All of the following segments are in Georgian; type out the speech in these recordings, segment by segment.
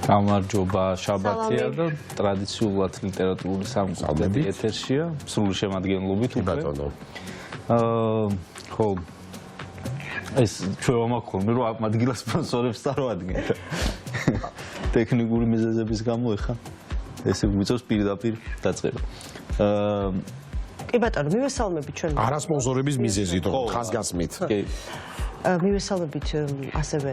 გამარჯობა, შაბათია და ტრადიციულად ლიტერატურული სამყაროები ეთერშია, სრული შემადგენლობით ბატონო. ხო. ეს ჩვენ ვამაყობთ, რომ ამ ადგილას სპონსორებს წარვადგენთ. ტექნიკური მიზეზების გამო ეხა ესე გვიწევს პირდაპირ დაწყება. კი ბატონო, მივესალმებით ჩვენ. არასპონსორების მიზეზით, ხო, ხაზგასმით. კი. მივესალმებით ასევე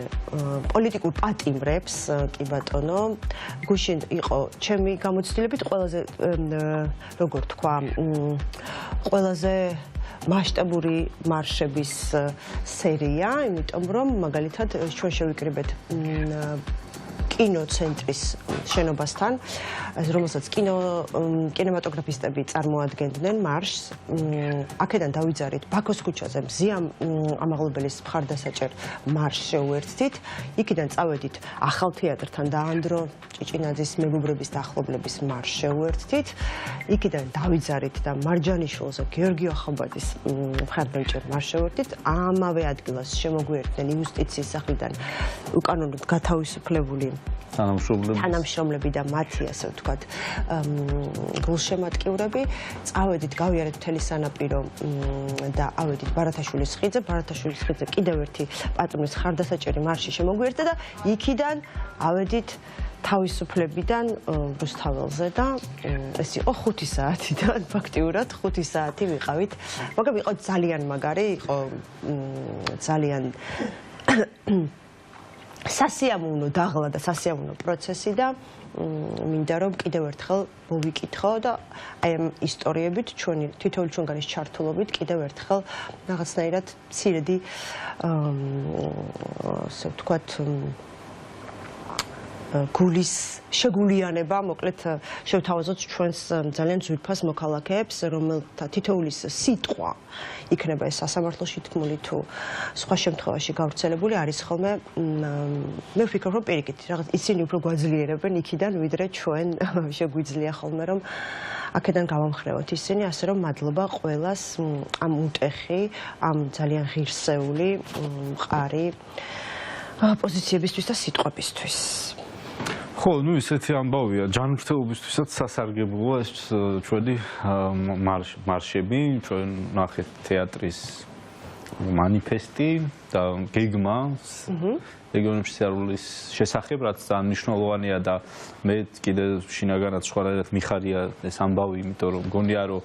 პოლიტიკურ პატიმრებს, კი ბატონო. გუშინ იყო ჩემი გამოცდილებით ყველაზე როგორ თქვა, ყველაზე მასშტაბური მარშების სერია, იმიტომ რომ მაგალითად ჩვენ შევიკრიბეთ კინოცენტრის შენობასთან, რომელსაც კინემატოგრაფისტები წარმოადგენდნენ მარშს. აქედან დავიძარით ბაქოს ქუჩაზე მზია ამაღლობელის მხარდასაჭერ მარშს შევუერთდით. იქიდან წავედით ახალ თეატრთან დაანდრო ჭიჭინაძის მეგობრების დაახლოებლების მარშს შევუერთდით. იქიდან დავიძარით და მარჯანიშვილზე გიორგი ახაბაძის მხარდამჭერ მარშს შევუერთდით. ამავე ადგილას შემოგვიერთდნენ იუსტიციის სახლიდან უკანონოდ გათავისუფლებული თანამშრომლები და მათი, ასე ვთქვათ, გულშემატკივრები. წავედით, გავიარეთ მთელი სანაპირო და ავედით ბარათაშვილის ხიდზე. ბარათაშვილის ხიდზე კიდევ ერთი პატრონის ხარდასაჭერი მარში შემოგვიერთდა და იქიდან ავედით თავისუფლებიდან რუსთაველზე და ეს იყო 5 საათიდან, ფაქტიურად 5 საათი ვიყავით. მაგრამ იყო ძალიან მაგარი, იყო ძალიან სასიამოვნო დაღლა და სასიამოვნო პროცესი და მინდა რომ კიდევ ერთხელ მოვიკითხო და აი ამ ისტორიებით ჩვენი თითოეული ჩვენგანის ჩართულობით კიდევ ერთხელ რაღაცნაირად მცირედი ასე ვთქვათ გულის შეგულიანება, მოკლედ შევთავაზოთ ჩვენს ძალიან ძვირფას მოქალაქეებს, რომელთა თითოეულის სიტყვა იქნება ეს სასამართლოში თქმული თუ სხვა შემთხვევაში გავრცელებული არის ხოლმე. მე ვფიქრობ, რომ პირიქით, რაღაც ისინი უფრო გვაძლიერებენ იქიდან, ვიდრე ჩვენ შეგვიძლია ხოლმე, რომ აქედან გავამხნევოთ ისინი, ასე რომ მადლობა ყველას ამ უტეხი, ამ ძალიან ღირსეული, მყარი პოზიციებისთვის და სიტყვებისთვის. ხო, ну ისეთი ამბავია, ჯანმრთელობისთვისაც სასარგებლოა ეს ჩვენი მარშები, ჩვენ ნახეთ თეატრის მანიფესტი და გეგმა რეგიონებში სიარულის შესახებ, რაც ძალიან მნიშვნელოვანია და მე კიდე შინაგანად სხვანაირად მიხარია ეს ამბავი, იმიტომ რომ მგონია რომ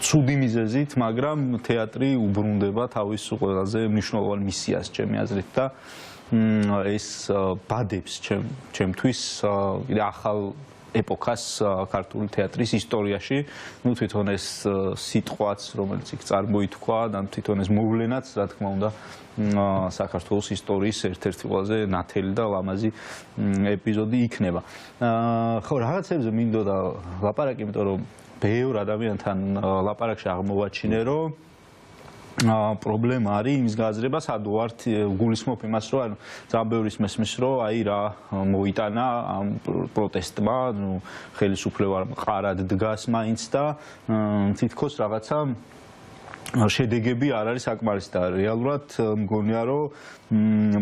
ცუდი მიზეზით, მაგრამ თეატრი უბრუნდება თავის ყველაზე მნიშვნელოვან მისიას, ჩემი აზრით და ეს ბადებს ჩემთვის კიდე ახალ ეპოქას ქართული თეატრის ისტორიაში. ნუ თვითონ ეს სიტყვაც, რომელიც იქ წარმოითქვა და თვითონ ეს მოვლენაც, რა თქმა უნდა, საქართველოს ისტორიის ერთ-ერთი ყველაზე ნათელი და ლამაზი ეპიზოდი იქნება. ხო, რაღაცებზე მინდოდა ლაპარაკი, იმიტომ რომ ბევრ ადამიანთან ლაპარაკში აღმოვაჩინე, რომ პრობლემა არის იმის გააზრება, სადო ვართ გულისხმობ იმას, რომ ანუ ძალიან ბევრი მესმის, რომ აი რა მოიტანა ამ პროტესტმა, ნუ ხელისუფლება მყარად დგას მაინც და თითქოს რაღაცა შედეგები არ არის საკმარისი და რეალურად მგონია, რომ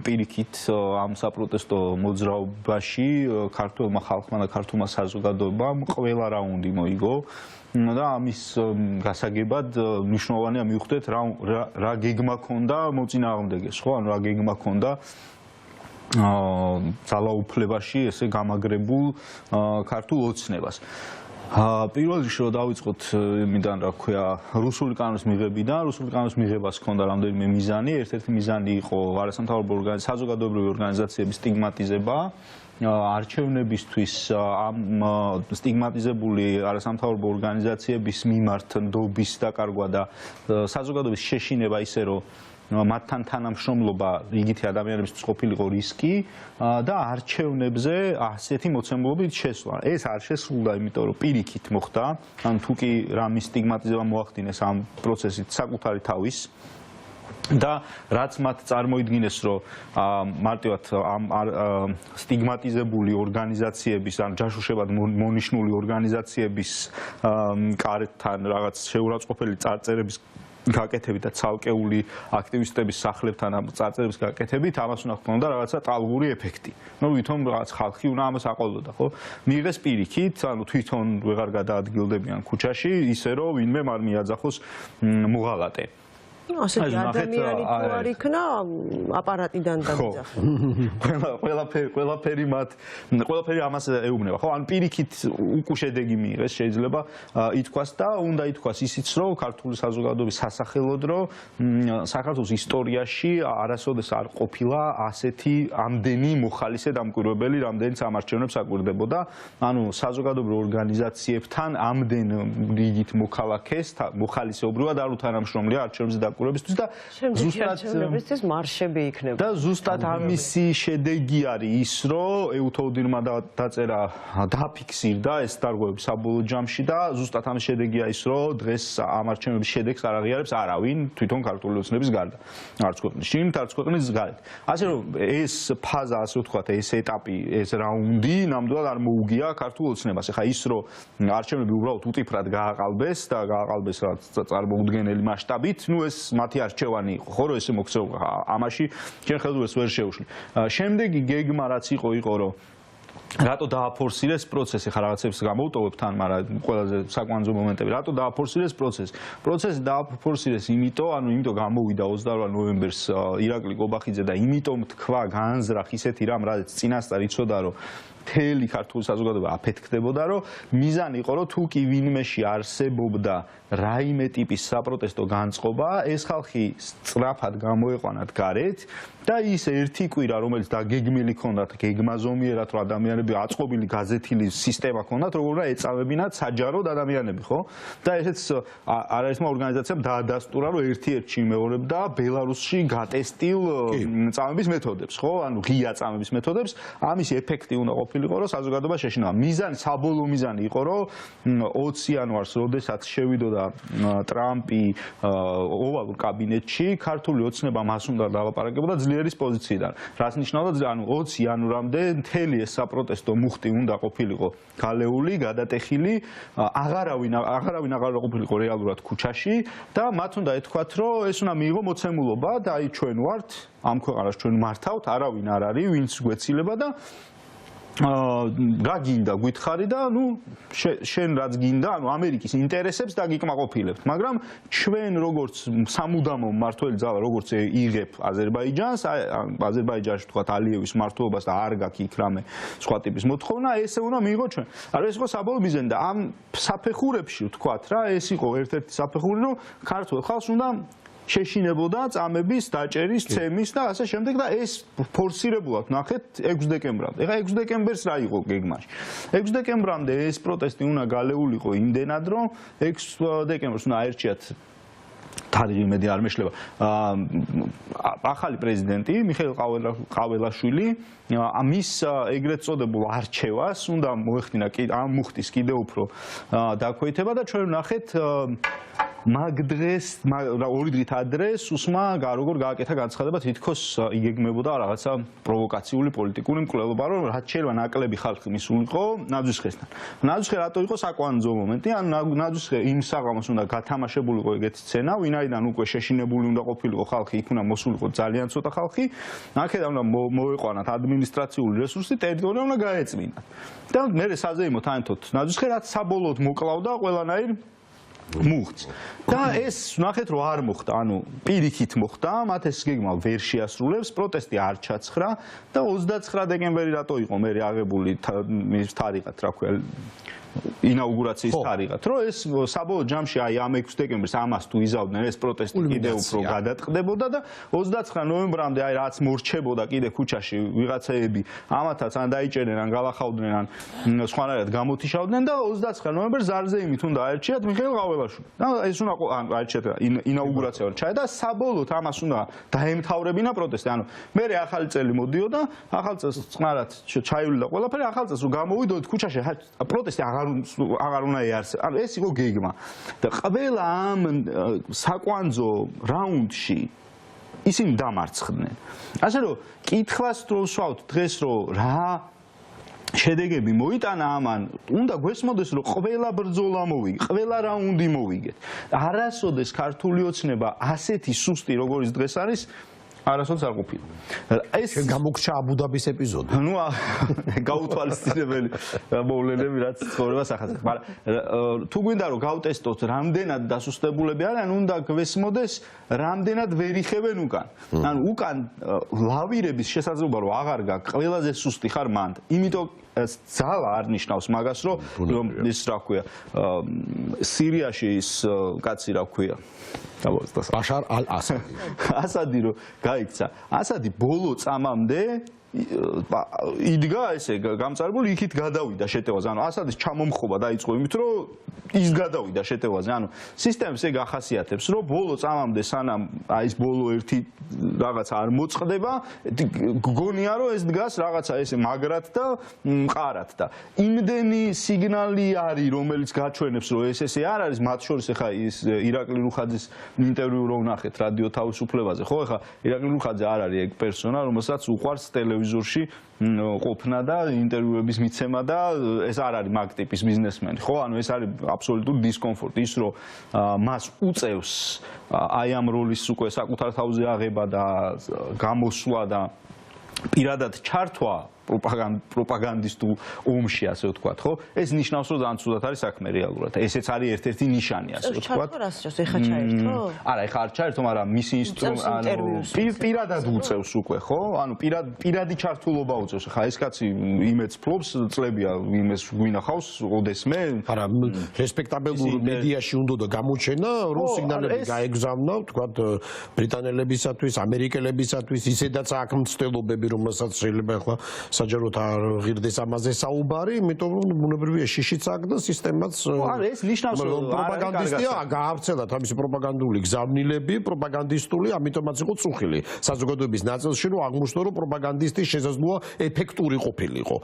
პირიქით ამ საპროტესტო მოძრაობაში ქართულმა ხალხმა და ქართულმა საზოგადოებამ ყველა რაუნდი მოიგო. და ამის გასაგებად მნიშვნელოვანია მივხვდეთ რა გეგმა ქონდა მოწინააღმდეგეს, ხო? ანუ რა გეგმა ქონდა ძალაუფლებაში ესე გამაგრებულ ქართულ ოცნებას. პირველ რიგში რომ დავიწყოთ იმიდან, რა ქვია, რუსული კანონის მიღებიდან, რუსული კანონის მიღებას ჰქონდა რამდენიმე მიზანი. ერთ-ერთი მიზანი იყო არასამთავრობო საზოგადოებრივი ორგანიზაციების სტიგმატიზება. არჩევნებისთვის ამ სტიგმატიზებული არასამთავრობო ორგანიზაციების მიმართ ნდობის დაკარგვა და საზოგადოების შეშინება ისე, რომ მათთან თანამშრომლობა რიგითი ადამიანებისთვის ყოფილიყო რისკი და არჩევნებზე ასეთი მოცემულობით შესვლა. ეს არ შესრულდა, იმიტომ რომ პირიქით მოხდა, ან თუ კი რამის სტიგმატიზება მოახდინეს ამ პროცესით საკუთარი თავის და რაც მათ წარმოიდგინეს, რომ მარტივად ამ სტიგმატიზებული ორგანიზაციების ან ჯაშუშებად მონიშნული ორგანიზაციების კართან რაღაც შეურაცხყოფელი წარწერების გაკეთებით და ცალკეული აქტივისტების სახლებთან ამ წარწერების გაკეთებით ამას უნდა ჰქონდა რაღაცა ტალღური ეფექტი. ნუ ვითომ რაღაც ხალხი უნდა ამას აყოლოდა, ხო? მიიღეს პირიქით, ანუ თვითონ ვეღარ გადაადგილდებიან ქუჩაში, ისე რომ ვინმე არ მიაძახოს მოღალატე. ასეთი ადამიანი თუ არ იქნა აპარატიდან დამიძახა. ყველაფერი ამას ეუბნება, ხო? ან პირიქით უკუ შედეგი მიიღეს შეიძლება ითქვას და უნდა ითქვას ისიც, რომ ქართული საზოგადოების სასახელოდ, რომ საქართველოს ისტორიაში არასოდეს არ ყოფილა ასეთი ამდენი მოხალისე დამკვირვებელი, რამდენიც ამ არჩევნებს აკვირდებოდა. ანუ საზოგადოებრივ ორგანიზაციებთან ამდენ რიგით მოხალისეობრივად არ უთანამშრომლია არჩევნებზე და ზუსტად მარშები იქნება. და ზუსტად ამისი შედეგი არის ის, რომ ეუთოდინმა დაწერა დაფიქსირდა ეს დარღვევები საბოლოო ჯამში და ზუსტად ამის შედეგია ის, რომ დღეს ამ არჩევნების შედეგს არ აღიარებს არავინ, თვითონ ქართული ოცნების გარდა. არც ქვეყნის შიგნით, არც ქვეყნის გარეთ. ასე რომ ეს ფაზა, ასე ვთქვათ, ეს ეტაპი, ეს რაუნდი ნამდვილად არ მოუგია ქართულ ოცნებას. ეხლა ის, რომ არჩევნები უბრალოდ უტიფრად გააყალბეს და გააყალბეს რაც წარმოუდგენელი მასშტაბით, ნუ ეს მათი არჩევანი იყო, ხო, რომ ესე მოქცევა ამაში ჩვენ ხელს ვერ შევშლი. შემდეგი გეგმა რაც იყო, რომ რატო დააფორსირეს პროცესი, ხა რაღაცებს გამოვტოვებ თან, მაგრამ ყველაზე საკვანძო მომენტები, რატო დააფორსირეს პროცესი? პროცესი დააფორსირეს იმიტომ გამოვიდა 28 ნოემბერს ირაკლი კობახიძე და იმიტომ თქვა განზრახ ისეთი რამ, რაც წინასწარ იცოდა, რომ მთელი ქართული საზოგადოება აფეთქდებოდა, რომ მიზანი იყო, რომ თუ კი ვინმეში არსებობდა რაიმე ტიპის საპროტესტო განწყობა, ეს ხალხი სწრაფად გამოეყვანათ გარეთ და ის ერთი კვირა, რომელიც დაგეგმილი ჰქონდათ, გეგმაზომიერად, რომ ადამიანები აწყობილი გაზეთილი სისტემა ჰქონდათ, როგორ უნდა ეწამებინათ საჯაროდ ადამიანები, ხო? და ესეც არაერთმა ორგანიზაციამ დაადასტურა, რომ ერთ-ერთი იმეორებდა ბელარუსში გატესტილ წამების მეთოდებს, ხო? ანუ ღია წამების მეთოდებს, ამის ეფექტი უნდა ყოფილიყო, რომ საზოგადოება შეშინება. მიზანი, საბოლოო მიზანი იყო, რომ 20 იანვარს, როდესაც შევიდოდა ტრამპი ოვალურ კაბინეტში, ქართული ოცნება მას უნდა დალაპარაკებოდა ძლიერის პოზიციიდან. რაც ნიშნავდა, ანუ 20 იანვრამდე მთელი ეს საპროტესტო მუხტი უნდა ყოფილიყო გალეული, გადატეხილი, აღარავინ აღარ ყოფილიყო რეალურად ქუჩაში და მათ უნდა ეთქვათ, რომ ეს უნდა მიიღო მოცემულობა და აი ჩვენ ვართ, ამ ქვეყანას ჩვენ მართავთ, არავინ არ არის, ვინც გვეცილება და რა გინდა გითხარი და ნუ შენ რაც გინდა, ანუ ამერიკის ინტერესებს დაგიკმაყოფილებთ, მაგრამ ჩვენ როგორც სამუდამო მმართველი ძალა, როგორც იღებ აზერბაიჯანს, აზერბაიჯანში თქვათ ალიევის მმართველობას და არ გაქვს იქ რამე სხვა ტიპის მოთხოვნა, ესე უნდა მიიღო ჩვენ. არა ეს იყო საბოლოო მიზანი და ამ საფეხურებში ვთქვათ რა, ეს იყო ერთ-ერთი საფეხური, რომ ქართულ ხალხს უნდა შეშინებოდა წამების, დაჭერის, ცემის და ასე შემდეგ და ეს ფორსირებულად ნახეთ 6 დეკემბრამდე. ეხლა 6 დეკემბერს რა იყო გეგმაში? 6 დეკემბრამდე ეს პროტესტი უნდა გალეულიყო იმდენად, რომ 6 დეკემბერს უნდა აერჩიათ თარიღი იმედი არ მეშლება. ახალი პრეზიდენტი მიხეილ ყაველაშვილი მის ეგრეთ წოდებულ არჩევას უნდა მოეხდინა ამ მუხტის კიდევ უფრო დაქვეითება და ჩვენ ვნახეთ მაგ დღეს, ორი დღით ადრე სუსმა როგორ გააკეთა განცხადება, თითქოს იგეგმებოდა რაღაცა პროვოკაციული პოლიტიკური მკვლელობა, რომ რაც შეიძლება ნაკლები ხალხი მისულიყო ნაძვისხესთან. ნაძვისხე რატო იყო საკვანძო მომენტი? ან ნაძვისხე იმ საღამოს უნდა გათამაშებულიყო ეგეთი სცენა, ვინაიდან უკვე შეშინებული უნდა ყოფილიყო ხალხი, იქ უნდა მოსულიყო ძალიან ცოტა ხალხი, აქედან უნდა მოეყვანათ ადმინისტრაციული რესურსი, ტერიტორია უნდა გაეწმინათ. და მე საზეიმო თანთოთ ნაძვისხე რაც საბოლოოდ მოკლავდა ყველანაირ მუხტს. და ეს ნახეთ რომ არ მოხდა, ანუ პირიქით მოხდა, მათ ეს გეგმა ვერ შეასრულებს, პროტესტი არ ჩაცხრა და 29 დეკემბერი რატო იყო მე აღებული მის თარიღად, რა ქვია, ინაუგურაციის თარიღად, რომ ეს საბოლოო ჯამში აი ამ 6 დეკემბერს ამას თუ იზავდნენ, ეს პროტესტი კიდევ უფრო გადატყდებოდა და 29 ნოემბრამდე აი რაც მორჩებოდა კიდე ქუჩაში ვიღაცეები, ამათაც ან დაიჭერენ, ან გალახავდნენ, ან სხვანაირად გამოთიშავდნენ და 29 ნოემბერს ზარზეიმით უნდა აერჩიათ მიხეილ ყაველაშვილი. და ეს უნდა აერჩიათ ინაუგურაცია ჩაედა, საბოლოოდ ამას უნდა დაემთავრებინა პროტესტი. ანუ მე ახალი წელი მოდიოდა, ახალ წელს წყნარად ჩაივლიდა ყველაფერი, ახალ წელს რომ გამოვიდოდით ქუჩაში, პროტესტი აღარ უნდა ეარსებდეს. ანუ ეს იყო გეგმა. და ყველა ამ საკვანძო რაუნდში ისინი დამარცხდნენ. ასე რომ კითხვას რო ვსვავთ დღეს რომ რა შედეგები მოიტანა ამან, უნდა გვესმოდეს, რომ ყველა ბრძოლა მოვიგე, ყველა რაუნდი მოვიგეთ. არასოდეს ქართული ოცნება ასეთი სუსტი, როგორიც დღეს არის, არასოდეს არ ყოფილა. ეს გამოგჩა აბუდაბის ეპიზოდი. ნუ გაუთვალისწინებელი მოვლენები, რაც ცხოვრებას ახასიათებს. მაგრამ თუ გვინდა რომ გავტესტოთ, რამდენად დასუსტებულები არიან, უნდა გვესმოდეს, რამდენად ვერ იხევენ უკან. ანუ უკან ლავირების შესაძლებლობა რომ აღარ გაქვს, ყველაზე სუსტი ხარ მანდ. იმიტომ ძალა არ ნიშნავს მაგას, რომ ის რა ქვია, სირიაში ის კაცი რა ქვია. ბაშარ ალ-ასადი. ასადი რომ გაიქცა, ასადი ბოლო წამამდე იდგა ესე გამწარებული, იქით გადავიდა შეტევაზე. ანუ ასადის ჩამომხობა დაიწყო იმით, რომ ის გადავიდა შეტევაზე. ანუ სისტემას ეგ ახასიათებს, რომ ბოლო წამამდე სანამ აი ეს ბოლო ერთი რაღაცა არ მოწყდება, გგონია რომ ეს დგას რაღაცა ესე მაგრად და მყარად და იმდენი სიგნალი არის, რომელიც გაჩვენებს, რომ ეს ესე არ არის, მათ შორის ახლა ის ირაკლი რუხაძის ინტერვიუ რო ვნახეთ რადიო თავისუფლებაზე, ხო, ახლა ირაკლი რუხაძე არ არის ეგ პერსონა, რომელსაც უყვარს ტელევიზორში ყოფნა და ინტერვიუების მიცემა და ეს არ არის მაგ ტიპის ბიზნესმენი, ხო? ანუ ეს არის აბსოლუტური დისკომფორტი, ის რომ მას უწევს აი ამ როლის უკვე საკუთარ თავზე აღება და გამოსვლა და პირადად ჩართვა პროპაგანდისტულ ომში, ასე ვთქვათ, ხო? ეს ნიშნავს, რომ ძალიან ცუდად არის საქმე რეალურად. ესეც არის ერთ-ერთი ნიშანი, ასე ვთქვათ. ჩართვა რას ნიშნავს? ეხა ჩაერთო? არა, ეხა არ ჩაერთო, მაგრამ მისი პირადად უწევს უკვე, ხო? ანუ პირადი ჩართულობა უწევს. ხა ეს კაცი იმედს ფლობს, წლებია იმეს გვინახავს, ოდესმე. არა, რესპექტაბელურ მედიაში უნდა გამოჩენა, რომ სიგნალები გაეგზავნა, ვთქვათ, ბრიტანელებისათვის, ამერიკელებისათვის, ისედაც აქ მცდელობები, რომელსაც შეიძლება ახლა საჯაროდ არ ღირდეს ამაზე საუბარი, იმიტომ რომ ბუნებრივია შიშიც აქ და სისტემაც ეს ნიშნავს რომ პროპაგანდისტია, გაავრცელა თავისი პროპაგანდული გზავნილები, პროპაგანდისტული, ამიტომაც იყო წუხილი. საზოგადოების ნაწილში რომ აღმოჩნდა, რომ პროპაგანდისტი შესაძლოა ეფექტური ყოფილიყო.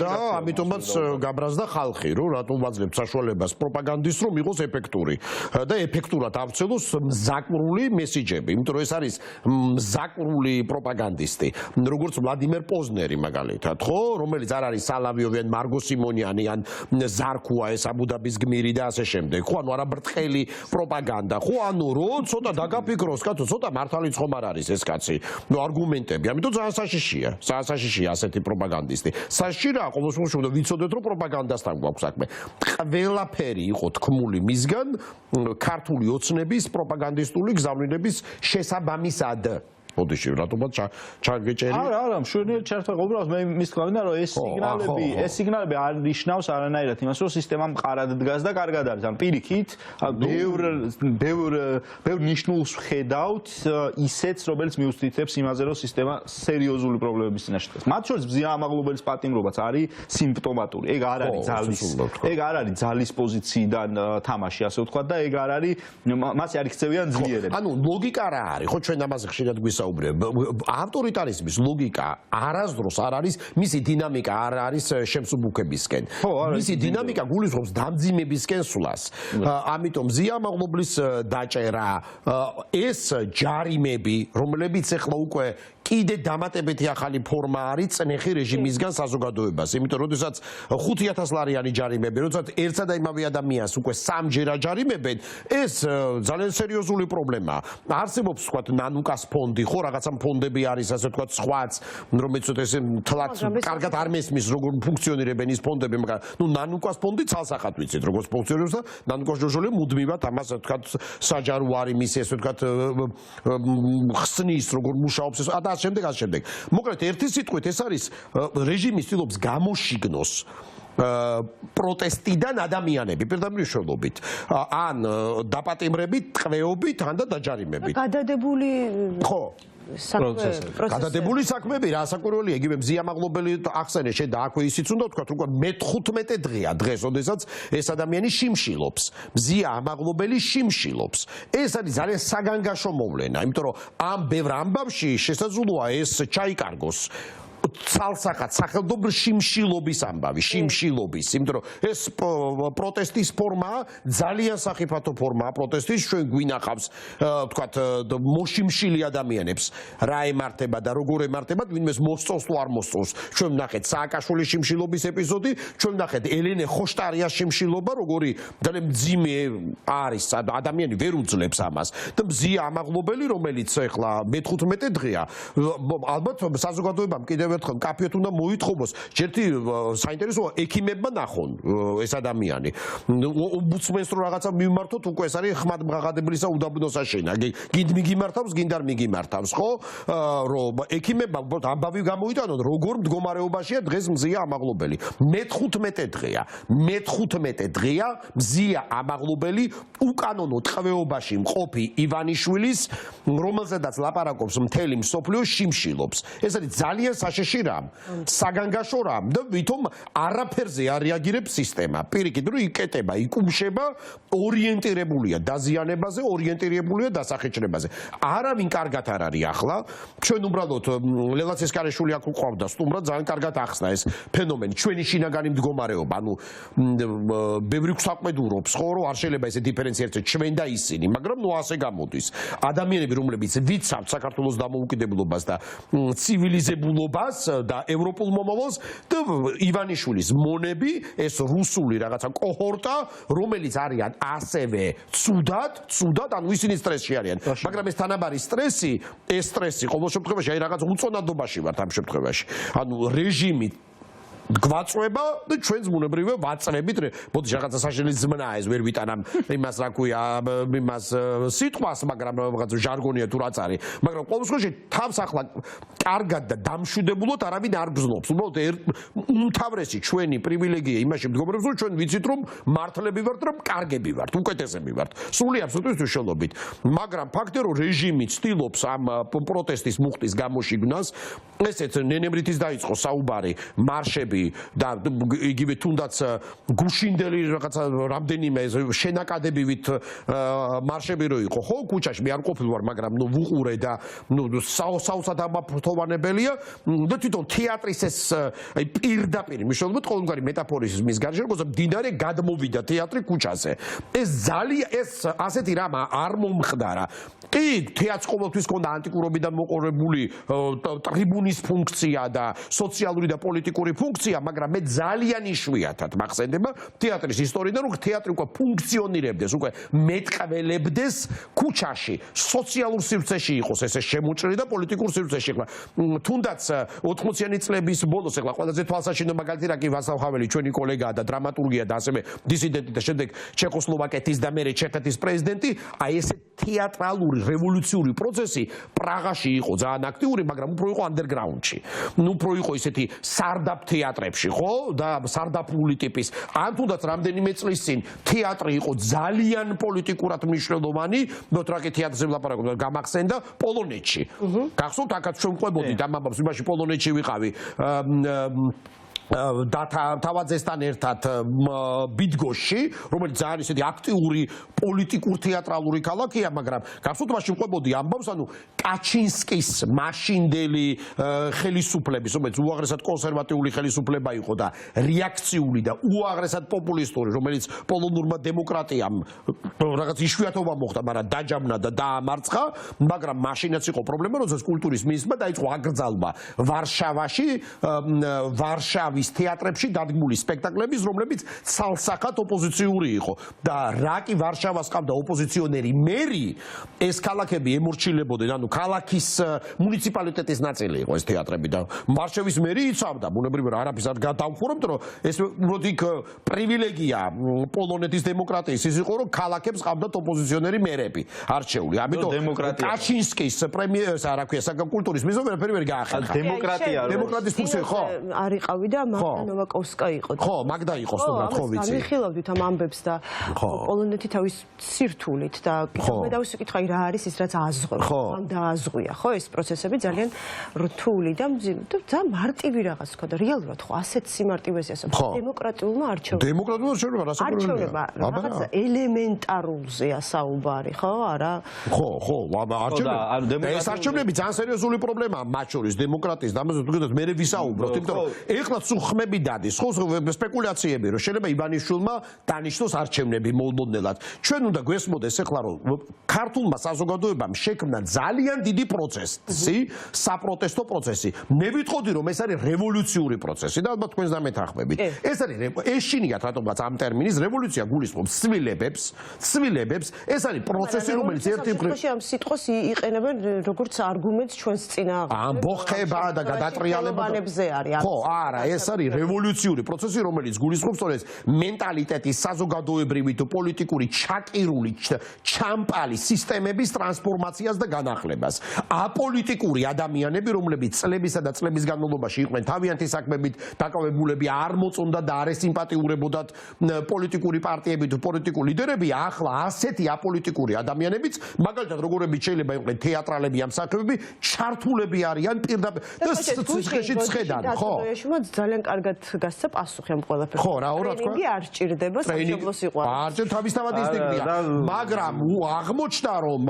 და ამიტომაც გაბრაზდა ხალხი, რომ რატომ ვაძლევთ საშუალებას პროპაგანდისტს რომ იყოს ეფექტური და ეფექტურად ავრცელოს მზაკვრული მესიჯები, იმიტომ რომ ეს არის მზაკვრული პროპაგანდისტი, როგორც ვლადიმერ პოზნერი მაგალითად, ხო, რომელიც არ არის სალავიოვი ან მარგო სიმონიანი ან ზარქუა ეს აბუდაბის გმირი და ასე შემდეგ. ხო, ანუ არაბრტყელი პროპაგანდა. ხო, ანუ რომ ცოტა დაგაფიქროს, კაცო, ცოტა მართალი ხომ არ არის ეს კაცი. ნუ არგუმენტები, ამიტომ ძალიან საშიშია. ძალიან საშიშია ასეთი პროპაგანდისტი. საშიში რა, ყოველ შემთხვევაში უნდა ვიცოდეთ, რომ პროპაგანდასთან გვაქვს საქმე. ყველაფერი იყო თქმული მისგან ქართული ოცნების პროპაგანდისტული გზავნილების შესაბამისად. ოდიში რატომაც ჩაგეჭერი? არა, მშვენიერ ჩართვა უბრალოდ მე მის თქმა რომ ეს სიგნალები არ ნიშნავს არანაირად იმას, რომ სისტემა მყარად დგას და კარგად არის. ანუ პირიქით, ბევრ ნიშნულს ხედავთ ისეც, რომელიც მიუთითებს იმაზე, რომ სისტემა სერიოზული პრობლემების წინაშე დგას. მათ შორის მზია ამაღლობელის პატიმრობაც არის სიმპტომატური. ეგ არ არის ძალის პოზიციიდან თამაში, ასე ვთქვათ და ეგ არ არის მასე არ იქცევიან ძლიერები. ანუ ლოგიკა რა არის? ხო, ჩვენ ამაზე ხშირად ავტორიტარიზმის ლოგიკა არასდროს არ არის, მისი დინამიკა არ არის შემსუბუქებისკენ. მისი დინამიკა გულისხმობს დამძიმებისკენ სვლას. ამიტომ მზია ამაღლობლის დაჭერა, ეს ჯარიმები, რომლებიც ახლა უკვე კიდე დამატებითი ახალი ფორმა არის წნეხი რეჟიმისგან საზოგადოებას. იმიტომ რომ როდესაც 5000 ლარიანი ჯარიმები, როდესაც ერთსა და იმავე ადამიანს უკვე სამჯერ აჯარიმებენ, ეს ძალიან სერიოზული პრობლემაა. არსებობს თქვათ ნანუკას ფონდი, ხო, რაღაცა ფონდები არის, ასე ვთქვათ, სხვაც, რომელიც ეს თლაც კარგად არ მესმის, როგორ ფუნქციონირებენ ის ფონდები, მაგრამ ნუ ნანუკას ფონდი ცალსახად ვიცით, როგორც ფუნქციონირებს და ნანუკას ჯოჟოლი მუდმივად ამას, ვთქვათ, საჯარო არის მისი, ასე ვთქვათ, ხსნის, როგორ მუშაობს ეს და შემდეგ. მოკლედ, ერთი სიტყვით ეს არის რეჟიმი ცდილობს გამოშიგნოს პროტესტიდან ადამიანები პირდაპირ მნიშვნელობით, ან დაპატიმრებით, ტყვეობით, ან და დაჯარიმებით. გადადებული ხო. გადადებული საქმეები რა საკურველია, იგივე მზია ამაღლობელი ახსენე შენ და აქვე ისიც უნდა ვთქვათ, უკვე მე-15 დღეა დღეს, ოდესაც ეს ადამიანი შიმშილობს. მზია ამაღლობელი შიმშილობს. ეს არის ძალიან საგანგაშო მოვლენა, იმიტომ რომ ამ ბევრ ამბავში შესაძლოა ეს ჩაიკარგოს. ცალსახად სახელმწიფო შიმშილობის ამბავი, შიმშილობის, იმიტომ რომ ეს პროტესტის ფორმაა, ძალიან სახიფათო ფორმაა პროტესტის, ჩვენ გვინახავს ვთქვათ მოშიმშილი ადამიანებს რა ემართება და როგორ ემართება, ვინმეს მოსწონს თუ არ მოსწონს. ჩვენ ვნახეთ სააკაშვილის შიმშილობის ეპიზოდი, ჩვენ ვნახეთ ელენე ხოშტარიას შიმშილობა, როგორი ძალიან მძიმე არის, ადამიანი ვერ უძლებს ამას და მზია ამაღლობელი, რომელიც ახლა მე-15 დღეა. ალბათ საზოგადოებამ კიდევ ერთხელ კაფეოთ უნდა მოითხოვოს. ერთი საინტერესოა ექიმებმა ნახონ ეს ადამიანი. ომბუდსმენს რო რაღაცა მიმართოთ, უკვე ეს არის ხმად მღაღადებლისა უდაბნო საშენა. გინდ მიგიმართავს, გინდ არ მიგიმართავს, ხო? რომ ექიმებმა ამბავი გამოიტანონ, როგორ მდგომარეობაშია დღეს მზია ამაღლობელი. მე-15 დღეა. მე-15 დღეა მზია ამაღლობელი უკანონო ტყვეობაში მყოფი ივანიშვილის, რომელზედაც ლაპარაკობს მთელი მსოფლიო შიმშილობს. ეს არის ძალიან საშიში რამ, საგანგაშო რამ და ვითომ არაფერზე არ რეაგირებს სისტემა. პირიქით, რომ იკეტება, იკუმშება, ორიენტირებულია დაზიანებაზე, ორიენტირებულია დასახეჭრებაზე. არავინ კარგად არ არის ახლა. ჩვენ უბრალოდ ლელა ცესკარეშვილი აქ უყვავდა სტუმრად, ძალიან კარგად ახსნა ეს ფენომენი, ჩვენი შინაგანი მდგომარეობა. ანუ ბევრი გვსაყვედურობს, ხო, რომ არ შეიძლება ესე დიფერენციაცია ჩვენ და ისინი, მაგრამ ნუ ასე გამოდის. ადამიანები, რომლებიც ვიცავთ საქართველოს დამოუკიდებლობას და ცივილიზებულობას და ევროპულ მომავალს და ივანიშვილის მონები, ეს რუსული რაღაცა კოჰორტა, რომელიც არიან ასევე ცუდად, ანუ ისინი სტრესში არიან. მაგრამ ეს თანაბარი სტრესი, ეს სტრესი ყოველ შემთხვევაში აი რაღაც უწონადობაში ვართ ამ შემთხვევაში. ანუ რეჟიმი გვაწვება და ჩვენს ბუნებრივია ვაწრებით. მოდი რაღაცა საშინელი ზმნაა ეს, ვერ ვიტანამ იმას რა ქვია, იმას სიტყვას, მაგრამ რაღაც ჟარგონია თუ რაც არის. მაგრამ ყოველ შემთხვევაში თავს ახლა კარგად და დამშვიდებულად არავინ არ გზნობს. უბრალოდ უმთავრესი ჩვენი პრივილეგია იმაში მდგომარეობს, რომ ჩვენ ვიცით, რომ მართლები ვართ, რომ კარგები ვართ, უკეთესები ვართ. სრული აბსოლუტური მნიშვნელობით. მაგრამ ფაქტია, რომ რეჟიმი ცდილობს ამ პროტესტის მუხტის გამოშიგნას, ესეც ნენემრითის დაიწყო საუბარი, მარშები და იგივე თუნდაც გუშინდელი რაღაცა რამდენიმე შენაკადებივით მარშები რო იყო, ხო, ქუჩაში მე არ ყოფილ ვარ, მაგრამ ნუ ვუყურე და ნუ საოცრად ამაფრთოვანებელია და თვითონ თეატრის ეს აი პირდაპირ მნიშვნელობით ყოველგვარი მეტაფორიზმის გარშემო, როგორც მდინარე გადმოვიდა თეატრი ქუჩაზე. ეს ძალიან ეს ასეთი რამ არ მომხდარა. კი, თეატრს ყოველთვის ჰქონდა ანტიკურობიდან მოყოლებული ტრიბუნის ფუნქცია და სოციალური და პოლიტიკური ფუნქცია, მაგრამ მე ძალიან იშვიათად მახსენდება თეატრის ისტორიიდან, რომ თეატრი უკვე ფუნქციონირებდეს, უკვე მეტყველებდეს ქუჩაში, სოციალურ სივრცეში იყოს ესე შემოჭრილი და პოლიტიკურ სივრცეში. თუნდაც 80-იანი წლების ბოლოს, ახლა ყველაზე თვალსაჩინო მაგალითი რა კი ვასილ ჰაველი, ჩვენი კოლეგაა და დრამატურგია და ასევე დისიდენტი და შემდეგ ჩეხოსლოვაკეთის და მერე ჩეხეთის პრეზიდენტი, აი ესე თეატრალური რევოლუციური პროცესი პრაღაში იყო ძალიან აქტიური, მაგრამ უფრო იყო ანდერგრაუნდში. ნუ უფრო იყო ისეთი სარდაფ თეატრებში, ხო? და სარდაფული ტიპის. ან თუნდაც რამდენიმე წლის წინ თეატრი იყო ძალიან პოლიტიკურად მნიშვნელოვანი, ნოტრაკი თეატრზე ვლაპარაკობ, გამახსენდა პოლონეთში. გახსოვთ, აქაც ჩვენ ყვებოდით ამ ამბავს, იმაში პოლონეთში ვიყავი. და თავაძესთან ერთად ბიდგოში, რომელიც ძალიან ისეთი აქტიური პოლიტიკურ თეატრალური ქალაქია, მაგრამ გასულთვაში ვყვებოდი ამბავს, ანუ კაჩინსკის მაშინდელი ხელისუფლების, რომელიც უაღრესად კონსერვატიული ხელისუფლება იყო და რეაქციული და უაღრესად პოპულისტური, რომელიც პოლონურმა დემოკრატიამ რაღაც იშვიათობა მოხდა, მაგრამ დაჯამნა და დაამარცხა, მაგრამ მაშინაც იყო პრობლემა, როდესაც კულტურის მინისტრმა დაიწყო აკრძალვა ვარშავაში, ვარშავის თეატრებში დადგმული სპექტაკლების, რომლებიც ცალსახად ოპოზიციური იყო და რა კი ვარშავას ყავდა ოპოზიციონერი მერი, ეს ქალაქები ემორჩილებოდნენ, ანუ ქალაქის მუნიციპალიტეტის ნაწილი იყო ეს თეატრები და ვარშავის მერი იცავდა, ბუნებრივია არაფერს არ გადავხურებთ, რომ ეს უბრალოდ იქ პრივილეგია პოლონეთის დემოკრატიის ის იყო, რომ ქალაქებს ყავდათ ოპოზიციონერი მერები არჩეული. ამიტომ კაჩინსკის პრემიერს, რა ქვია, საკულტურის მიზნად ვერაფერი ვერ გაახერხა. დემოკრატია დემოკრატიის ფუნქცია ხო? არ იყავი და და მაგდა ნოვაკოვსკა იყო. ხო, მაგდა იყო სწორად, ხო ვიცი. განვიხილავდით ამ ამბებს და პოლონეთი თავის სირთულით და მე დავისვიკითხე აი რა არის ის რაც აზღვევს. ამ დააზღვია, ხო ეს პროცესები ძალიან რთული და ძალიან მარტივი რაღაც თქვა და რეალურად ხო ასეთ სიმარტივეზეა დემოკრატიულმა არჩევნებმა. დემოკრატიულმა არჩევნებმა რაღაც ელემენტარულზეა საუბარი, ხო, არა? ხო, არჩევნები. ეს არჩევნები ძალიან სერიოზული პრობლემაა მათ შორის დემოკრატიის და ამაზე თქვით მე ვისაუბროთ, იმიტომ რომ ეხლა ხმები დადის, ხო, სპეკულაციები რომ შეიძლება ივანიშვილმა დანიშნოს არჩევნები მოულოდნელად. ჩვენ უნდა გვესმოდეს ეხლა რომ ქართულმა საზოგადოებამ შექმნა ძალიან დიდი პროცესი, საპროტესტო პროცესი. მე ვიტყოდი რომ ეს არის რევოლუციური პროცესი და ალბათ თქვენს დამეთანხმებით. ეს არის ეშინიათ რატომღაც ამ ტერმინის რევოლუცია გულისხმობს ცვლილებებს, ეს არის პროცესი რომელიც ერთი მხრივ ამ სიტყვას იყენებენ როგორც არგუმენტს ჩვენს წინააღმდეგ. ამბოხება და გადატრიალება არის. ხო, არა, ეს არის რევოლუციური პროცესი, რომელიც გულისხმობს სწორედ მენტალიტეტის, საზოგადოებრივი თუ პოლიტიკური ჩაკირული, ჩამპალი სისტემების ტრანსფორმაციას და განახლებას. აპოლიტიკური ადამიანები, რომლებიც წლებისა და წლების განმავლობაში იყვნენ თავიანთი საქმებით დაკავებულები, არ მოწონდა და არ ესიმპათიურებოდათ პოლიტიკური პარტიები თუ პოლიტიკური ლიდერები, ახლა ასეთი აპოლიტიკური ადამიანებიც, მაგალითად როგორებიც შეიძლება იყვნენ თეატრალები, ამ საქმეები, ჩართულები არიან პირდაპირ და სიცხეშიც ხედან, ხო? ძალიან კარგად გასცა პასუხი ამ ყველაფერს. ხო, რა რა თქვა? ტრენინგი არ სჭირდება სამშობლოს იყვანოს. არჩენ თავისთავად ინსტინქტია, მაგრამ აღმოჩნდა რომ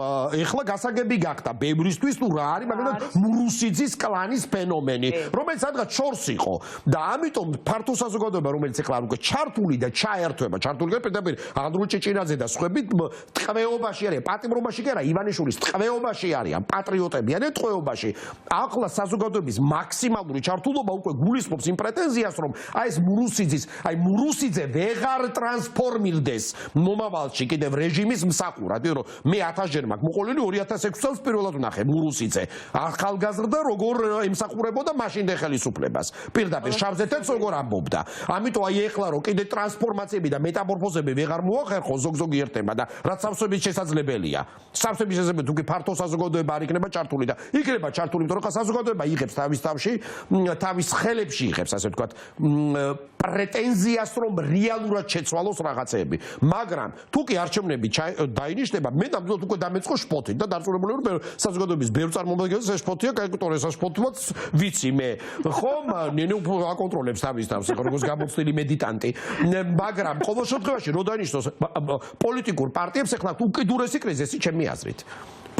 ეხლა გასაგები გახდა ბევრისთვის თუ რა არის, მაგრამ მურუსიძის კლანის ფენომენი, რომელიც სადღაც შორს იყო და ამიტომ ფართო საზოგადოება, რომელიც ეხლა უკვე ჩართული და ჩაერთვება, ჩართული პირდაპირ ანდრულ ჭეჭინაძე და სხვები ტყვეობაში არიან, პატიმრობაში კი არა, ივანიშვილის ტყვეობაში არიან, პატრიოტები არიან ტყვეობაში. ახლა საზოგადოების მაქსიმალური ჩართულობა უკვე გულისხმობს იმ პრეტენზიას, რომ აი ეს მურუსიძე ვეღარ ტრანსფორმირდეს მომავალში კიდევ რეჟიმის მსახურად, რომ მე 1000-ჯერ მაქვს მოყოლილი 2006 წელს პირველად ვნახე მურუსიძე ახალგაზრდა როგორ ემსახურებოდა მაშინდელ ხელისუფლებას. პირდაპირ შავზეთებს როგორ ამბობდა. ამიტომ აი ეხლა რომ კიდე ტრანსფორმაციები და მეტამორფოზები ვეღარ მოახერხო ზოგი ერთება და რაც სავსებით შესაძლებელია. სავსებით შესაძლებელი თუ კი ფართო საზოგადოება არ იქნება ჩართული და იქნება ჩართული, იმიტომ რომ ხა საზოგადოება იღებს თავის თავში, თავის ხელებში იღებს, ასე ვთქვათ, პრეტენზიას რომ რეალურად შეცვალოს რაღაცეები. მაგრამ თუ კი არჩევნები დაინიშნება, მე ნამდვილად უკვე დამეწყო შპოთით და დარწმუნებული ვარ, საზოგადოების ბევრ წარმომადგენელს ეს შპოთია კაიკტორ ეს შპოთმაც ვიცი მე. ხომ ნენე აკონტროლებს თავის თავს, როგორც გამოცდილი მედიტანტი. მაგრამ ყოველ შემთხვევაში რო დაინიშნოს პოლიტიკურ პარტიებს ეხლა უკიდურესი კრიზისი ჩემი აზრით.